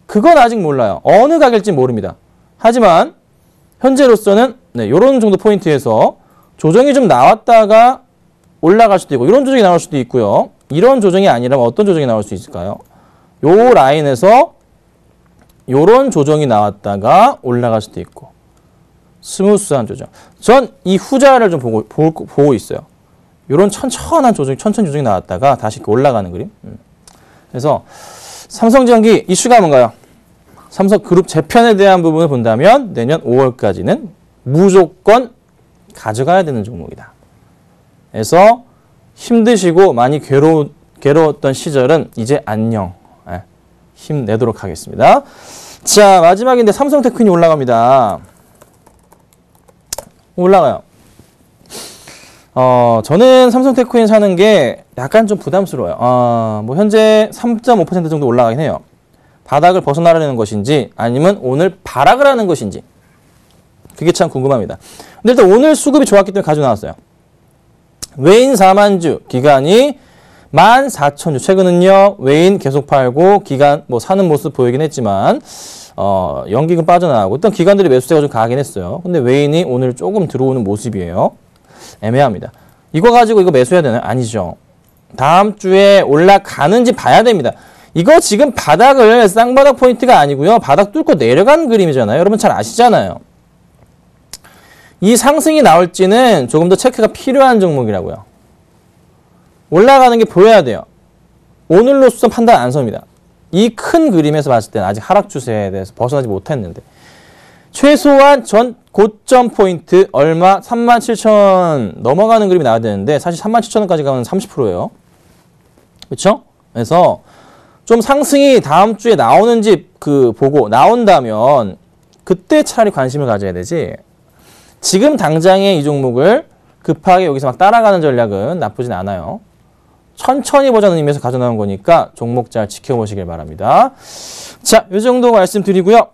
그건 아직 몰라요. 어느 각일지 모릅니다. 하지만 현재로서는 이런 정도 포인트에서 조정이 좀 나왔다가 올라갈 수도 있고 이런 조정이 나올 수도 있고요. 이런 조정이 아니라면 어떤 조정이 나올 수 있을까요? 요 라인에서 요런 조정이 나왔다가 올라갈 수도 있고 스무스한 조정. 전 이 후자를 좀 보고 있어요. 요런 천천한 조정이 나왔다가 다시 올라가는 그림. 그래서 삼성전기 이슈가 뭔가요? 삼성그룹 재편에 대한 부분을 본다면 내년 5월까지는 무조건 가져가야 되는 종목이다. 그래서 힘드시고 많이 괴로웠던 시절은 이제 안녕. 힘내도록 하겠습니다. 자, 마지막인데 삼성테크니 올라갑니다. 올라가요. 저는 삼성테크니 사는 게 약간 좀 부담스러워요. 뭐 현재 3.5% 정도 올라가긴 해요. 바닥을 벗어나려는 것인지 아니면 오늘 발악을 하는 것인지 그게 참 궁금합니다. 근데 일단 오늘 수급이 좋았기 때문에 가지고 나왔어요. 외인 4만 주, 기간이 14,000주. 최근은요, 외인 계속 팔고 기간 뭐 사는 모습 보이긴 했지만 연기금 빠져나가고 일단 기관들이 매수세가 좀 강하긴 했어요. 근데 외인이 오늘 조금 들어오는 모습이에요. 애매합니다. 이거 가지고 이거 매수해야 되나요? 아니죠. 다음 주에 올라가는지 봐야 됩니다. 이거 지금 바닥을 쌍바닥 포인트가 아니고요. 바닥 뚫고 내려간 그림이잖아요. 여러분 잘 아시잖아요. 이 상승이 나올지는 조금 더 체크가 필요한 종목이라고요. 올라가는 게 보여야 돼요. 오늘로서 판단 안 섭니다. 이 큰 그림에서 봤을 때는 아직 하락 추세에 대해서 벗어나지 못했는데 최소한 전 고점 포인트 얼마? 37,000 넘어가는 그림이 나와야 되는데 사실 37,000원까지 가면 30%예요. 그렇죠? 그래서 좀 상승이 다음 주에 나오는지 보고 나온다면 그때 차라리 관심을 가져야 되지. 지금 당장에 이 종목을 급하게 여기서 막 따라가는 전략은 나쁘진 않아요. 천천히 보자는 의미에서 가져나온 거니까 종목 잘 지켜보시길 바랍니다. 자, 이 정도 말씀드리고요.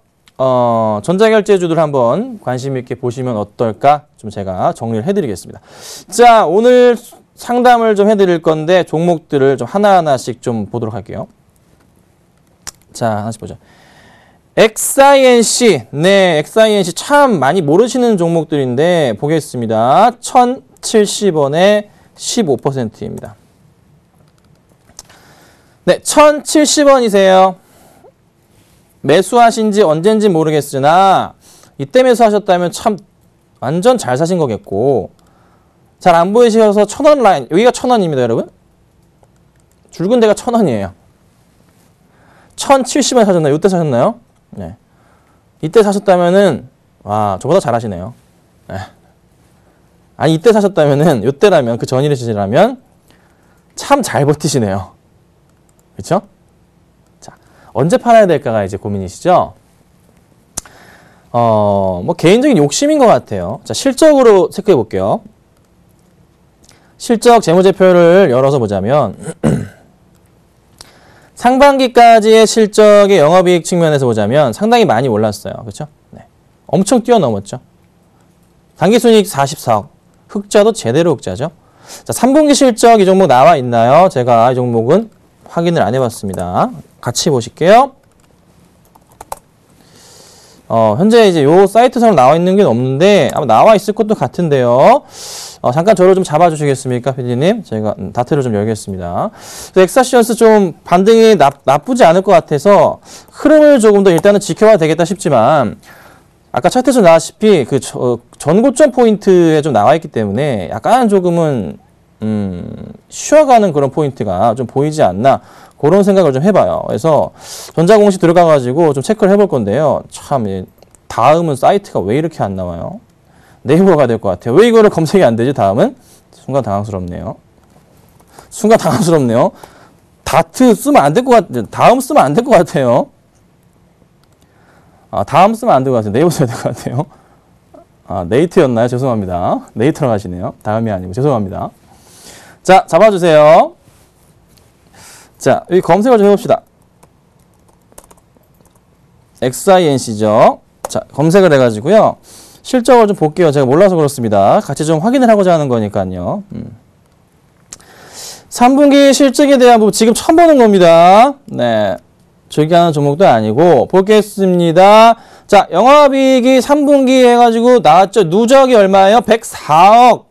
전자결제주들 한번 관심 있게 보시면 어떨까 좀 제가 정리를 해드리겠습니다. 자, 오늘 상담을 좀 해드릴 건데 종목들을 좀 하나하나씩 좀 보도록 할게요. 자, 하나씩 보죠. XINC, 네, XINC 참 많이 모르시는 종목들인데 보겠습니다. 1,070원에 15%입니다. 네, 1,070원이세요. 매수하신 지 언젠지 모르겠으나 이때 매수하셨다면 참 완전 잘 사신 거겠고, 잘 안 보이셔서 1,000원 라인, 여기가 1,000원입니다, 여러분. 굵은 데가 1,000원이에요. 1,070원에 사셨나요? 이때 사셨나요? 네. 이때 사셨다면은 와, 저보다 잘하시네요. 네. 아니, 이때 사셨다면은, 이때라면, 그 전일이시라면 참 잘 버티시네요. 그렇죠? 자, 언제 팔아야 될까가 이제 고민이시죠? 뭐 개인적인 욕심인 것 같아요. 자, 실적으로 체크해 볼게요. 실적 재무제표를 열어서 보자면 상반기까지의 실적의 영업이익 측면에서 보자면 상당히 많이 올랐어요. 그렇죠? 네. 엄청 뛰어넘었죠. 당기순이익 44억. 흑자도 제대로 흑자죠. 자, 3분기 실적 이 종목 나와 있나요? 제가 이 종목은 확인을 안 해봤습니다. 같이 보실게요. 현재 이제 요 사이트상으로 나와 있는 게 없는데 아마 나와 있을 것도 같은데요. 잠깐 저를 좀 잡아주시겠습니까, PD님? 제가 다트를 좀 열겠습니다. 엑사시언스 좀 반등이 나쁘지 않을 것 같아서 흐름을 조금 더 일단은 지켜봐야 되겠다 싶지만 아까 차트에서 나왔다시피 그 전고점 포인트에 좀 나와 있기 때문에 약간 조금은 쉬어가는 그런 포인트가 좀 보이지 않나 그런 생각을 좀 해봐요. 그래서 전자공시 들어가가지고 좀 체크를 해볼 건데요. 참 다음은 사이트가 왜 이렇게 안 나와요? 네이버가 될 것 같아요. 왜 이거를 검색이 안 되지? 다음은 순간 당황스럽네요. 순간 당황스럽네요. 다트 쓰면 안 될 것 같아요. 다음 쓰면 안 될 것 같아요. 다음 쓰면 안 될 것 같아요. 네이버 써야 될 것 같아요. 네이트였나요? 죄송합니다. 네이트로 가시네요. 다음이 아니고 죄송합니다. 자, 잡아주세요. 자, 여기 검색을 좀 해봅시다. XINC죠. 자, 검색을 해가지고요. 실적을 좀 볼게요. 제가 몰라서 그렇습니다. 같이 좀 확인을 하고자 하는 거니까요. 3분기 실적에 대한 부분 지금 처음 보는 겁니다. 네. 즐겨하는 종목도 아니고 보겠습니다. 자, 영업이익이 3분기 해가지고 나왔죠. 누적이 얼마예요? 104억.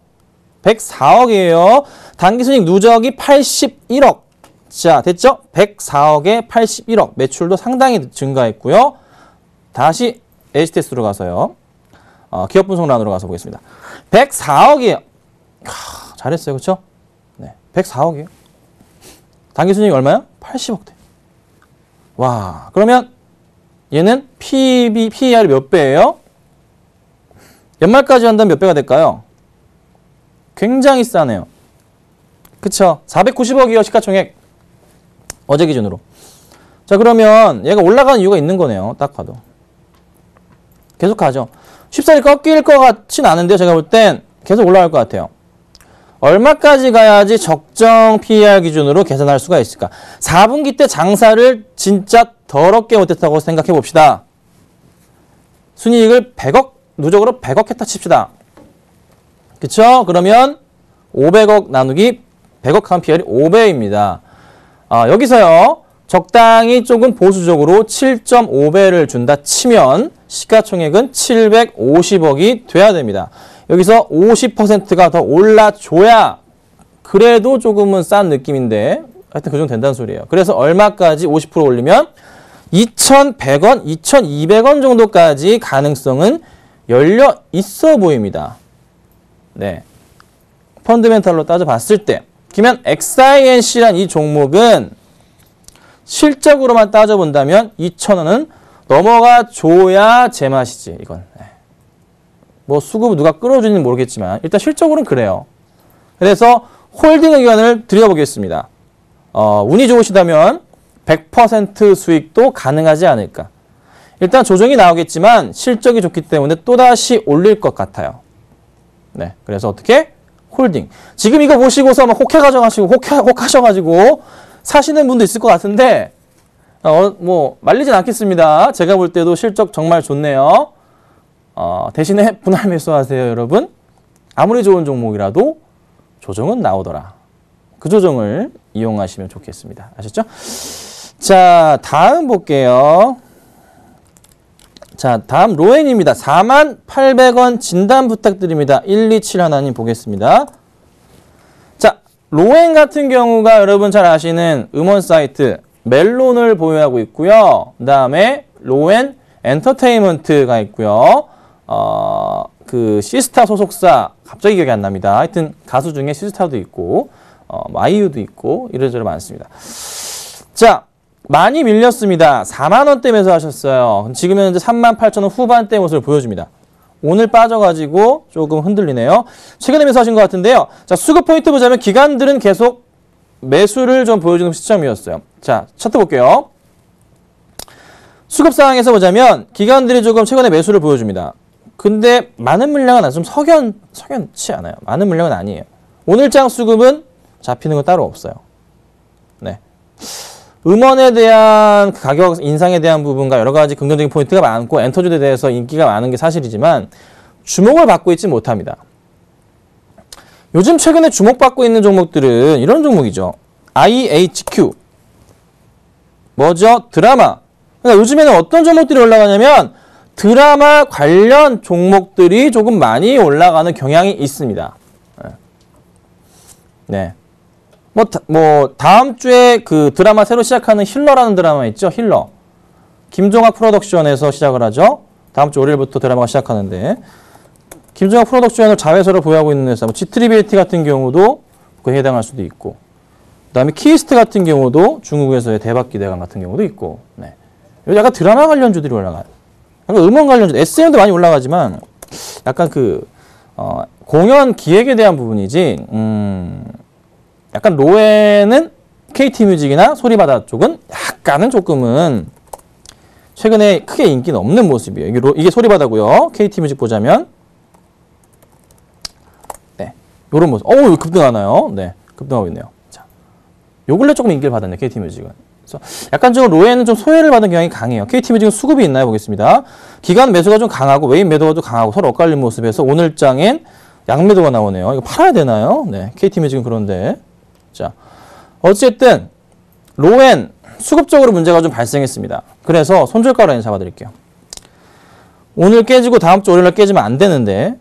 104억이에요. 당기순이익 누적이 81억. 자, 됐죠? 104억에 81억. 매출도 상당히 증가했고요. 다시 HTS로 가서요. 기업 분석란으로 가서 보겠습니다. 104억이에요. 잘했어요. 그렇죠? 네. 104억이에요. 당기순이익 얼마요? 80억대. 와, 그러면 얘는 PER이 몇 배예요? 연말까지 한다면 몇 배가 될까요? 굉장히 싸네요. 그쵸? 490억이요, 시가총액. 어제 기준으로. 자, 그러면 얘가 올라가는 이유가 있는 거네요. 딱 봐도. 계속 가죠. 쉽사리 꺾일 것 같진 않은데요. 제가 볼 땐 계속 올라갈 것 같아요. 얼마까지 가야지 적정 PER 기준으로 계산할 수가 있을까? 4분기 때 장사를 진짜 더럽게 못했다고 생각해 봅시다. 순이익을 100억, 누적으로 100억 했다 칩시다. 그쵸? 그러면 500억 나누기 100억 하면 PER이 5배입니다. 여기서요. 적당히 조금 보수적으로 7.5배를 준다 치면 시가총액은 750억이 돼야 됩니다. 여기서 50%가 더 올라줘야 그래도 조금은 싼 느낌인데 하여튼 그 정도 된다는 소리예요. 그래서 얼마까지 50% 올리면 2,100원, 2,200원 정도까지 가능성은 열려 있어 보입니다. 네. 펀드멘탈로 따져봤을 때 그러면 XINC란 이 종목은 실적으로만 따져본다면 2,000원은 넘어가 줘야 제맛이지 이건. 뭐 수급을 누가 끌어주는지 모르겠지만 일단 실적으로는 그래요. 그래서 홀딩 의견을 드려보겠습니다. 운이 좋으시다면 100% 수익도 가능하지 않을까. 일단 조정이 나오겠지만 실적이 좋기 때문에 또다시 올릴 것 같아요. 네, 그래서 어떻게? 홀딩. 지금 이거 보시고서 막 혹하셔가지고 사시는 분도 있을 것 같은데 뭐 말리진 않겠습니다. 제가 볼 때도 실적 정말 좋네요. 대신에 분할 매수하세요, 여러분. 아무리 좋은 종목이라도 조정은 나오더라. 그 조정을 이용하시면 좋겠습니다. 아셨죠? 자, 다음 볼게요. 자, 다음 로엔입니다. 48,000원 진단 부탁드립니다. 127 하나님 보겠습니다. 자, 로엔 같은 경우가 여러분 잘 아시는 음원 사이트 멜론을 보유하고 있고요. 그 다음에 로엔 엔터테인먼트가 있고요. 그 시스타 소속사 갑자기 기억이 안 납니다. 하여튼 가수 중에 시스타도 있고 아이유도 있고 이래저래 많습니다. 자, 많이 밀렸습니다. 4만 원대 매수하셨어요. 지금 현재 38,000원 후반대 모습을 보여줍니다. 오늘 빠져가지고 조금 흔들리네요. 최근에 매수하신 것 같은데요. 자, 수급 포인트 보자면 기관들은 계속 매수를 좀 보여주는 시점이었어요. 자, 차트 볼게요. 수급 상황에서 보자면 기관들이 조금 최근에 매수를 보여줍니다. 근데 많은 물량은 아니죠. 좀 석연치 않아요. 많은 물량은 아니에요. 오늘장 수급은 잡히는 건 따로 없어요. 네. 음원에 대한 가격 인상에 대한 부분과 여러 가지 긍정적인 포인트가 많고 엔터주에 대해서 인기가 많은 게 사실이지만 주목을 받고 있지 못합니다. 요즘 최근에 주목받고 있는 종목들은 이런 종목이죠. IHQ. 뭐죠? 드라마. 그러니까 요즘에는 어떤 종목들이 올라가냐면 드라마 관련 종목들이 조금 많이 올라가는 경향이 있습니다. 네. 다음 주에 그 드라마 새로 시작하는 힐러라는 드라마 있죠? 힐러. 김종학 프로덕션에서 시작을 하죠. 다음 주 월요일부터 드라마가 시작하는데 김종학 프로덕션을 자회사로 보유하고 있는 회사, 지트리빌티 같은 경우도 그에 해당할 수도 있고 그 다음에 키스트 같은 경우도 중국에서의 대박기대감 같은 경우도 있고 네. 여기 약간 드라마 관련주들이 올라가요. 약간 음원 관련주, SM도 많이 올라가지만 약간 공연 기획에 대한 부분이지 약간 로에는 KT뮤직이나 소리바다 쪽은 약간은 조금은 최근에 크게 인기는 없는 모습이에요. 이게 소리바다고요. KT뮤직 보자면 네, 요런 모습. 어우, 급등하나요? 네, 급등하고 있네요. 자, 요 근래 조금 인기를 받았네, KT뮤직은. 그래서 약간 좀 로에는 좀 소외를 받은 경향이 강해요. KT뮤직은 수급이 있나요? 보겠습니다. 기간 매수가 좀 강하고 외인 매도가 좀 강하고 서로 엇갈린 모습에서 오늘장엔 양매도가 나오네요. 이거 팔아야 되나요? 네, KT뮤직은 그런데. 자, 어쨌든 로엔 수급적으로 문제가 좀 발생했습니다. 그래서 손절가 라인 잡아드릴게요. 오늘 깨지고 다음 주 월요일날 깨지면 안 되는데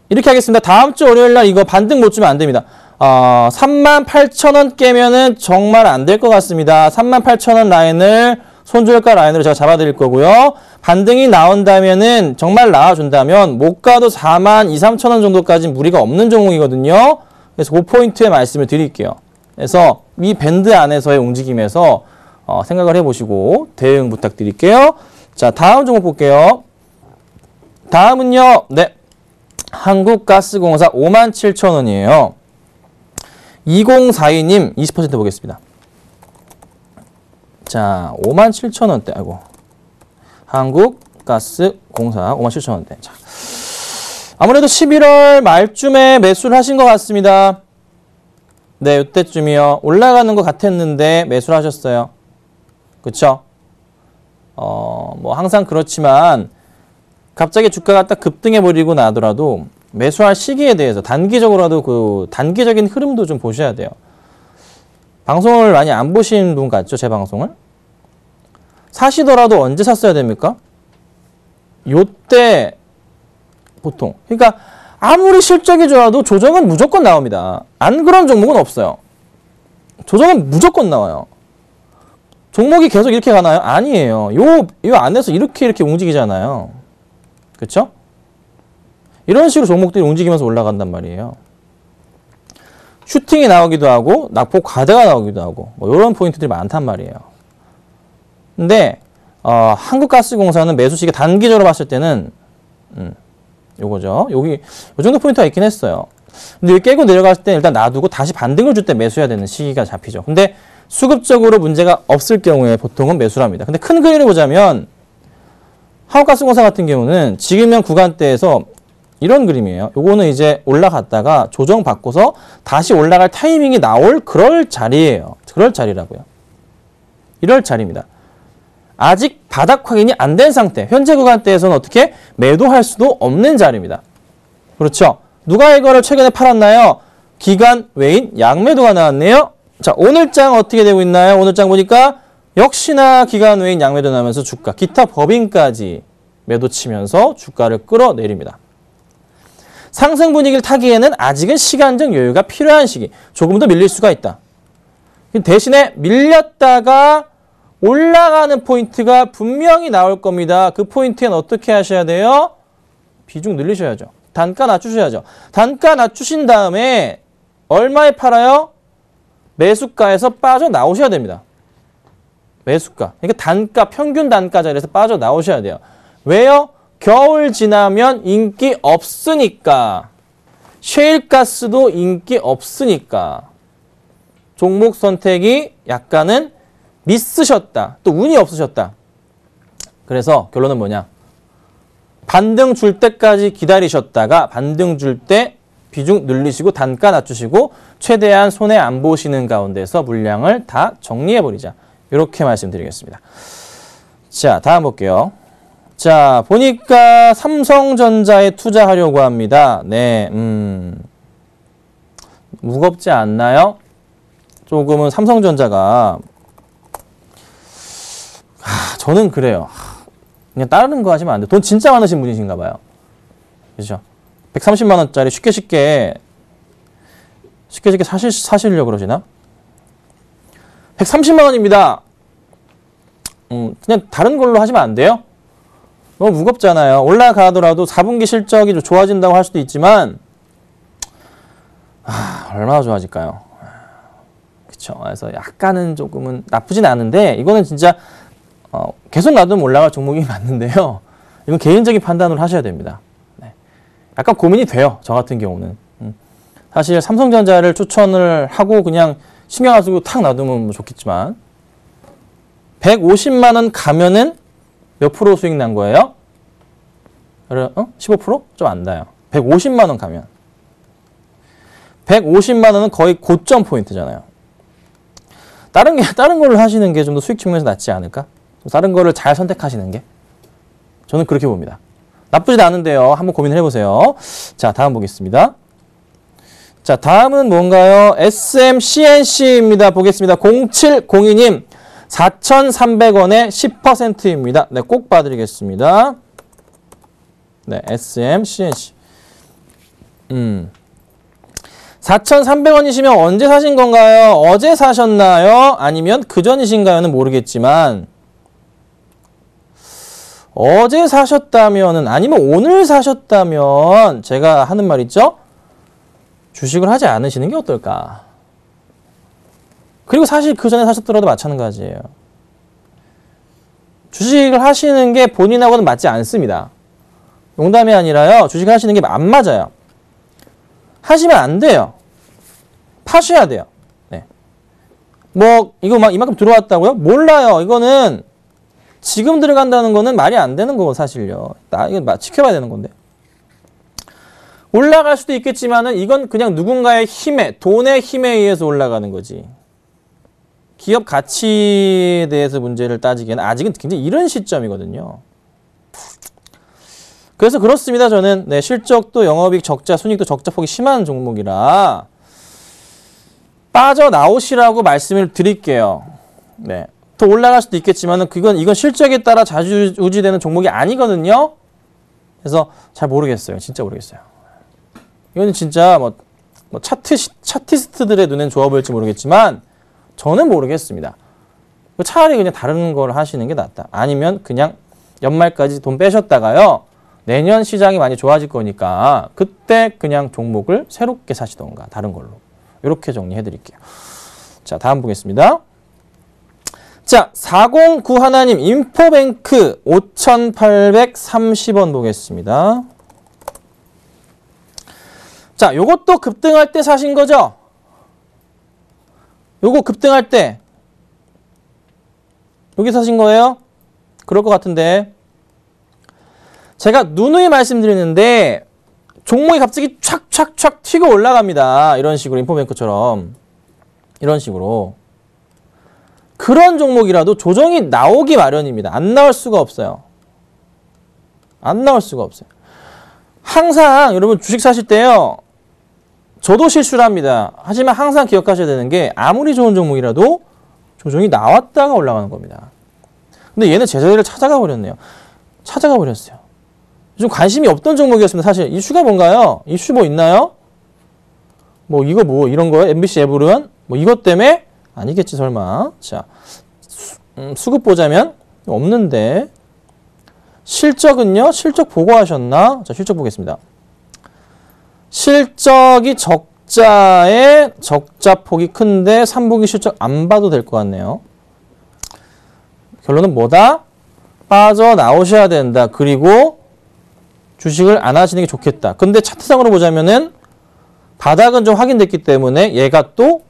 이렇게 하겠습니다. 다음 주 월요일날 이거 반등 못 주면 안 됩니다. 38,000원 깨면은 정말 안 될 것 같습니다. 38,000원 라인을 손절가 라인으로 제가 잡아드릴 거고요. 반등이 나온다면은 정말 나와준다면 못 가도 42,000~43,000원 정도까지 무리가 없는 종목이거든요. 그래서 그 포인트에 말씀을 드릴게요. 그래서 이 밴드 안에서의 움직임에서 생각을 해보시고 대응 부탁드릴게요. 자, 다음 종목 볼게요. 다음은요. 네, 한국가스공사 57,000원이에요. 2042님 20% 보겠습니다. 자, 57,000원대. 아이고. 한국가스공사 57,000원대. 자, 아무래도 11월 말쯤에 매수를 하신 것 같습니다. 네, 이때쯤이요. 올라가는 것 같았는데 매수를 하셨어요. 그쵸? 항상 그렇지만 갑자기 주가가 딱 급등해버리고 나더라도 매수할 시기에 대해서 단기적으로라도 그 단기적인 흐름도 좀 보셔야 돼요. 방송을 많이 안 보신 분 같죠? 제 방송을? 사시더라도 언제 샀어야 됩니까? 요때 보통. 그러니까 아무리 실적이 좋아도 조정은 무조건 나옵니다. 안 그런 종목은 없어요. 조정은 무조건 나와요. 종목이 계속 이렇게 가나요? 아니에요. 요 안에서 이렇게 움직이잖아요. 그쵸? 이런 식으로 종목들이 움직이면서 올라간단 말이에요. 슈팅이 나오기도 하고 낙폭 과대가 나오기도 하고 이런 포인트들이 많단 말이에요. 근데 한국가스공사는 매수 시기 단기적으로 봤을 때는 요거죠. 여기 요 정도 포인트가 있긴 했어요. 근데 깨고 내려갔을 때 일단 놔두고 다시 반등을 줄 때 매수해야 되는 시기가 잡히죠. 근데 수급적으로 문제가 없을 경우에 보통은 매수를 합니다. 근데 큰 그림을 보자면 한국가스공사 같은 경우는 지금 현 구간대에서 이런 그림이에요. 요거는 이제 올라갔다가 조정받고서 다시 올라갈 타이밍이 나올 그럴 자리예요. 그럴 자리라고요. 이럴 자리입니다. 아직 바닥 확인이 안 된 상태. 현재 구간대에서는 어떻게 매도할 수도 없는 자리입니다. 그렇죠? 누가 이거를 최근에 팔았나요? 기관 외인 양매도가 나왔네요. 자, 오늘장 어떻게 되고 있나요? 오늘장 보니까 역시나 기관 외인 양매도 나면서 주가, 기타 법인까지 매도 치면서 주가를 끌어내립니다. 상승 분위기를 타기에는 아직은 시간적 여유가 필요한 시기. 조금 더 밀릴 수가 있다. 대신에 밀렸다가 올라가는 포인트가 분명히 나올 겁니다. 그 포인트엔 어떻게 하셔야 돼요? 비중 늘리셔야죠. 단가 낮추셔야죠. 단가 낮추신 다음에 얼마에 팔아요? 매수가에서 빠져나오셔야 됩니다. 매수가. 그러니까 단가, 평균 단가 자리에서 빠져나오셔야 돼요. 왜요? 겨울 지나면 인기 없으니까. 셰일가스도 인기 없으니까. 종목 선택이 약간은 미스셨다. 또 운이 없으셨다. 그래서 결론은 뭐냐? 반등 줄 때까지 기다리셨다가 반등 줄 때 비중 늘리시고 단가 낮추시고 최대한 손해 안 보시는 가운데서 물량을 다 정리해버리자. 이렇게 말씀드리겠습니다. 자, 다음 볼게요. 자, 보니까 삼성전자에 투자하려고 합니다. 네, 무겁지 않나요? 조금은 삼성전자가 저는 그래요. 그냥 다른 거 하시면 안 돼요. 돈 진짜 많으신 분이신가 봐요. 그렇죠? 130만 원짜리 쉽게 사시려고 그러시나? 130만 원입니다. 그냥 다른 걸로 하시면 안 돼요? 너무 무겁잖아요. 올라가더라도 4분기 실적이 좀 좋아진다고 할 수도 있지만 얼마나 좋아질까요? 그쵸. 그래서 약간은 조금은 나쁘진 않은데 이거는 진짜 계속 놔두면 올라갈 종목이 맞는데요. 이건 개인적인 판단으로 하셔야 됩니다. 네. 약간 고민이 돼요. 저 같은 경우는. 사실 삼성전자를 추천을 하고 그냥 신경 안 쓰고 탁 놔두면 좋겠지만 150만 원 가면은 몇 프로 수익 난 거예요? 15%? 좀 안 나요. 150만 원 가면. 150만 원은 거의 고점 포인트잖아요. 다른 걸로 하시는 게 좀 더 수익 측면에서 낫지 않을까? 다른 거를 잘 선택하시는 게 저는 그렇게 봅니다. 나쁘지 않은데요. 한번 고민을 해보세요. 자, 다음 보겠습니다. 자, 다음은 뭔가요? SMCNC입니다. 보겠습니다. 0702님 4,300원에 10%입니다. 네, 꼭 봐드리겠습니다. 네, SMCNC 4,300원이시면 언제 사신 건가요? 어제 사셨나요? 아니면 그전이신가요는 모르겠지만 어제 사셨다면은 아니면 오늘 사셨다면 제가 하는 말 있죠? 주식을 하지 않으시는 게 어떨까? 그리고 사실 그 전에 사셨더라도 마찬가지예요. 주식을 하시는 게 본인하고는 맞지 않습니다. 농담이 아니라요. 주식을 하시는 게 안 맞아요. 하시면 안 돼요. 파셔야 돼요. 네. 뭐 이거 막 이만큼 들어왔다고요? 몰라요. 이거는 지금 들어간다는 거는 말이 안 되는 거고 사실요. 이거 지켜봐야 되는 건데. 올라갈 수도 있겠지만은 이건 그냥 누군가의 힘에, 돈의 힘에 의해서 올라가는 거지. 기업 가치에 대해서 문제를 따지기에는 아직은 굉장히 이른 시점이거든요. 그래서 그렇습니다. 저는 네, 실적도 영업이익 적자, 순이익도 적자 폭이 심한 종목이라 빠져나오시라고 말씀을 드릴게요. 네. 더 올라갈 수도 있겠지만은 이건 실적에 따라 좌지우지되는 종목이 아니거든요. 그래서 잘 모르겠어요. 진짜 모르겠어요. 이거는 진짜 뭐 차티스트들의 눈엔 좋아 보일지 모르겠지만 저는 모르겠습니다. 차라리 그냥 다른 걸 하시는 게 낫다. 아니면 그냥 연말까지 돈 빼셨다가요. 내년 시장이 많이 좋아질 거니까 그때 그냥 종목을 새롭게 사시던가 다른 걸로. 이렇게 정리해 드릴게요. 자, 다음 보겠습니다. 자, 4091님 인포뱅크 5,830원 보겠습니다. 자, 요것도 급등할 때 사신 거죠? 요거 급등할 때 여기 사신 거예요? 그럴 것 같은데 제가 누누이 말씀드리는데 종목이 갑자기 촥촥촥 튀고 올라갑니다. 이런 식으로 인포뱅크처럼 이런 식으로 그런 종목이라도 조정이 나오기 마련입니다. 안 나올 수가 없어요. 안 나올 수가 없어요. 항상 여러분 주식 사실 때요. 저도 실수를 합니다. 하지만 항상 기억하셔야 되는 게 아무리 좋은 종목이라도 조정이 나왔다가 올라가는 겁니다. 근데 얘는 제자리를 찾아가 버렸네요. 찾아가 버렸어요. 좀 관심이 없던 종목이었습니다. 사실 이슈가 뭔가요? 이슈 뭐 있나요? 뭐 이거 뭐 이런 거요? MBC 애블은 뭐 이것 때문에 아니겠지 설마. 자, 수급 보자면 없는데 실적은요? 실적 보고하셨나? 자, 실적 보겠습니다. 실적이 적자의 적자폭이 큰데 3분기 실적 안 봐도 될 것 같네요. 결론은 뭐다? 빠져나오셔야 된다. 그리고 주식을 안 하시는 게 좋겠다. 근데 차트상으로 보자면은 바닥은 좀 확인됐기 때문에 얘가 또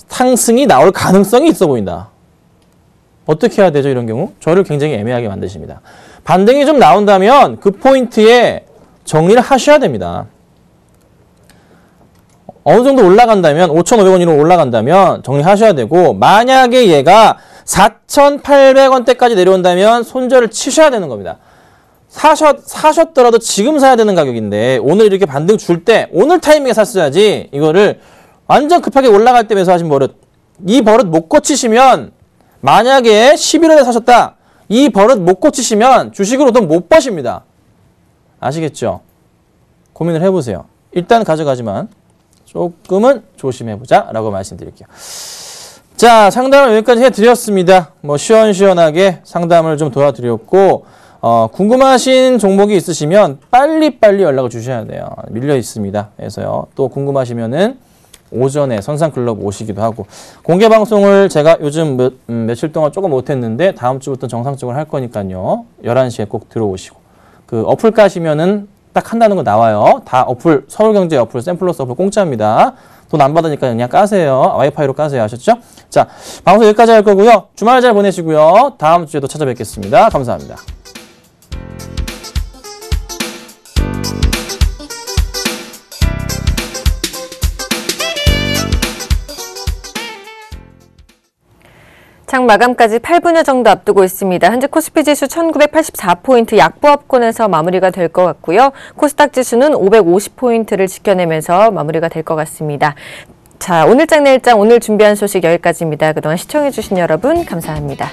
상승이 나올 가능성이 있어 보인다. 어떻게 해야 되죠? 이런 경우? 저를 굉장히 애매하게 만드십니다. 반등이 좀 나온다면 그 포인트에 정리를 하셔야 됩니다. 어느 정도 올라간다면 5,500원으로 올라간다면 정리하셔야 되고 만약에 얘가 4,800원대까지 내려온다면 손절을 치셔야 되는 겁니다. 사셨더라도 지금 사야 되는 가격인데 오늘 이렇게 반등 줄 때 오늘 타이밍에 샀어야지 이거를 완전 급하게 올라갈 때 매수하신 버릇 이 버릇 못 고치시면 만약에 11월에 사셨다 이 버릇 못 고치시면 주식으로 돈 못 버십니다. 아시겠죠? 고민을 해보세요. 일단 가져가지만 조금은 조심해보자 라고 말씀드릴게요. 자, 상담을 여기까지 해드렸습니다. 뭐 시원시원하게 상담을 좀 도와드렸고 궁금하신 종목이 있으시면 빨리빨리 연락을 주셔야 돼요. 밀려 있습니다. 그래서요. 또 궁금하시면은 오전에 선상클럽 오시기도 하고 공개 방송을 제가 요즘 며칠 동안 조금 못했는데 다음 주부터 정상적으로 할 거니까요. 11시에 꼭 들어오시고 그 어플 까시면은 딱 한다는 거 나와요. 다 어플 서울경제 어플 샘플러스 어플 공짜입니다. 돈 안 받으니까 그냥 까세요. 와이파이로 까세요. 아셨죠? 자, 방송 여기까지 할 거고요. 주말 잘 보내시고요. 다음 주에도 찾아뵙겠습니다. 감사합니다. 장 마감까지 8분여 정도 앞두고 있습니다. 현재 코스피 지수 1984포인트 약보합권에서 마무리가 될 것 같고요. 코스닥 지수는 550포인트를 지켜내면서 마무리가 될 것 같습니다. 자, 오늘장 내일장 오늘 준비한 소식 여기까지입니다. 그동안 시청해주신 여러분 감사합니다.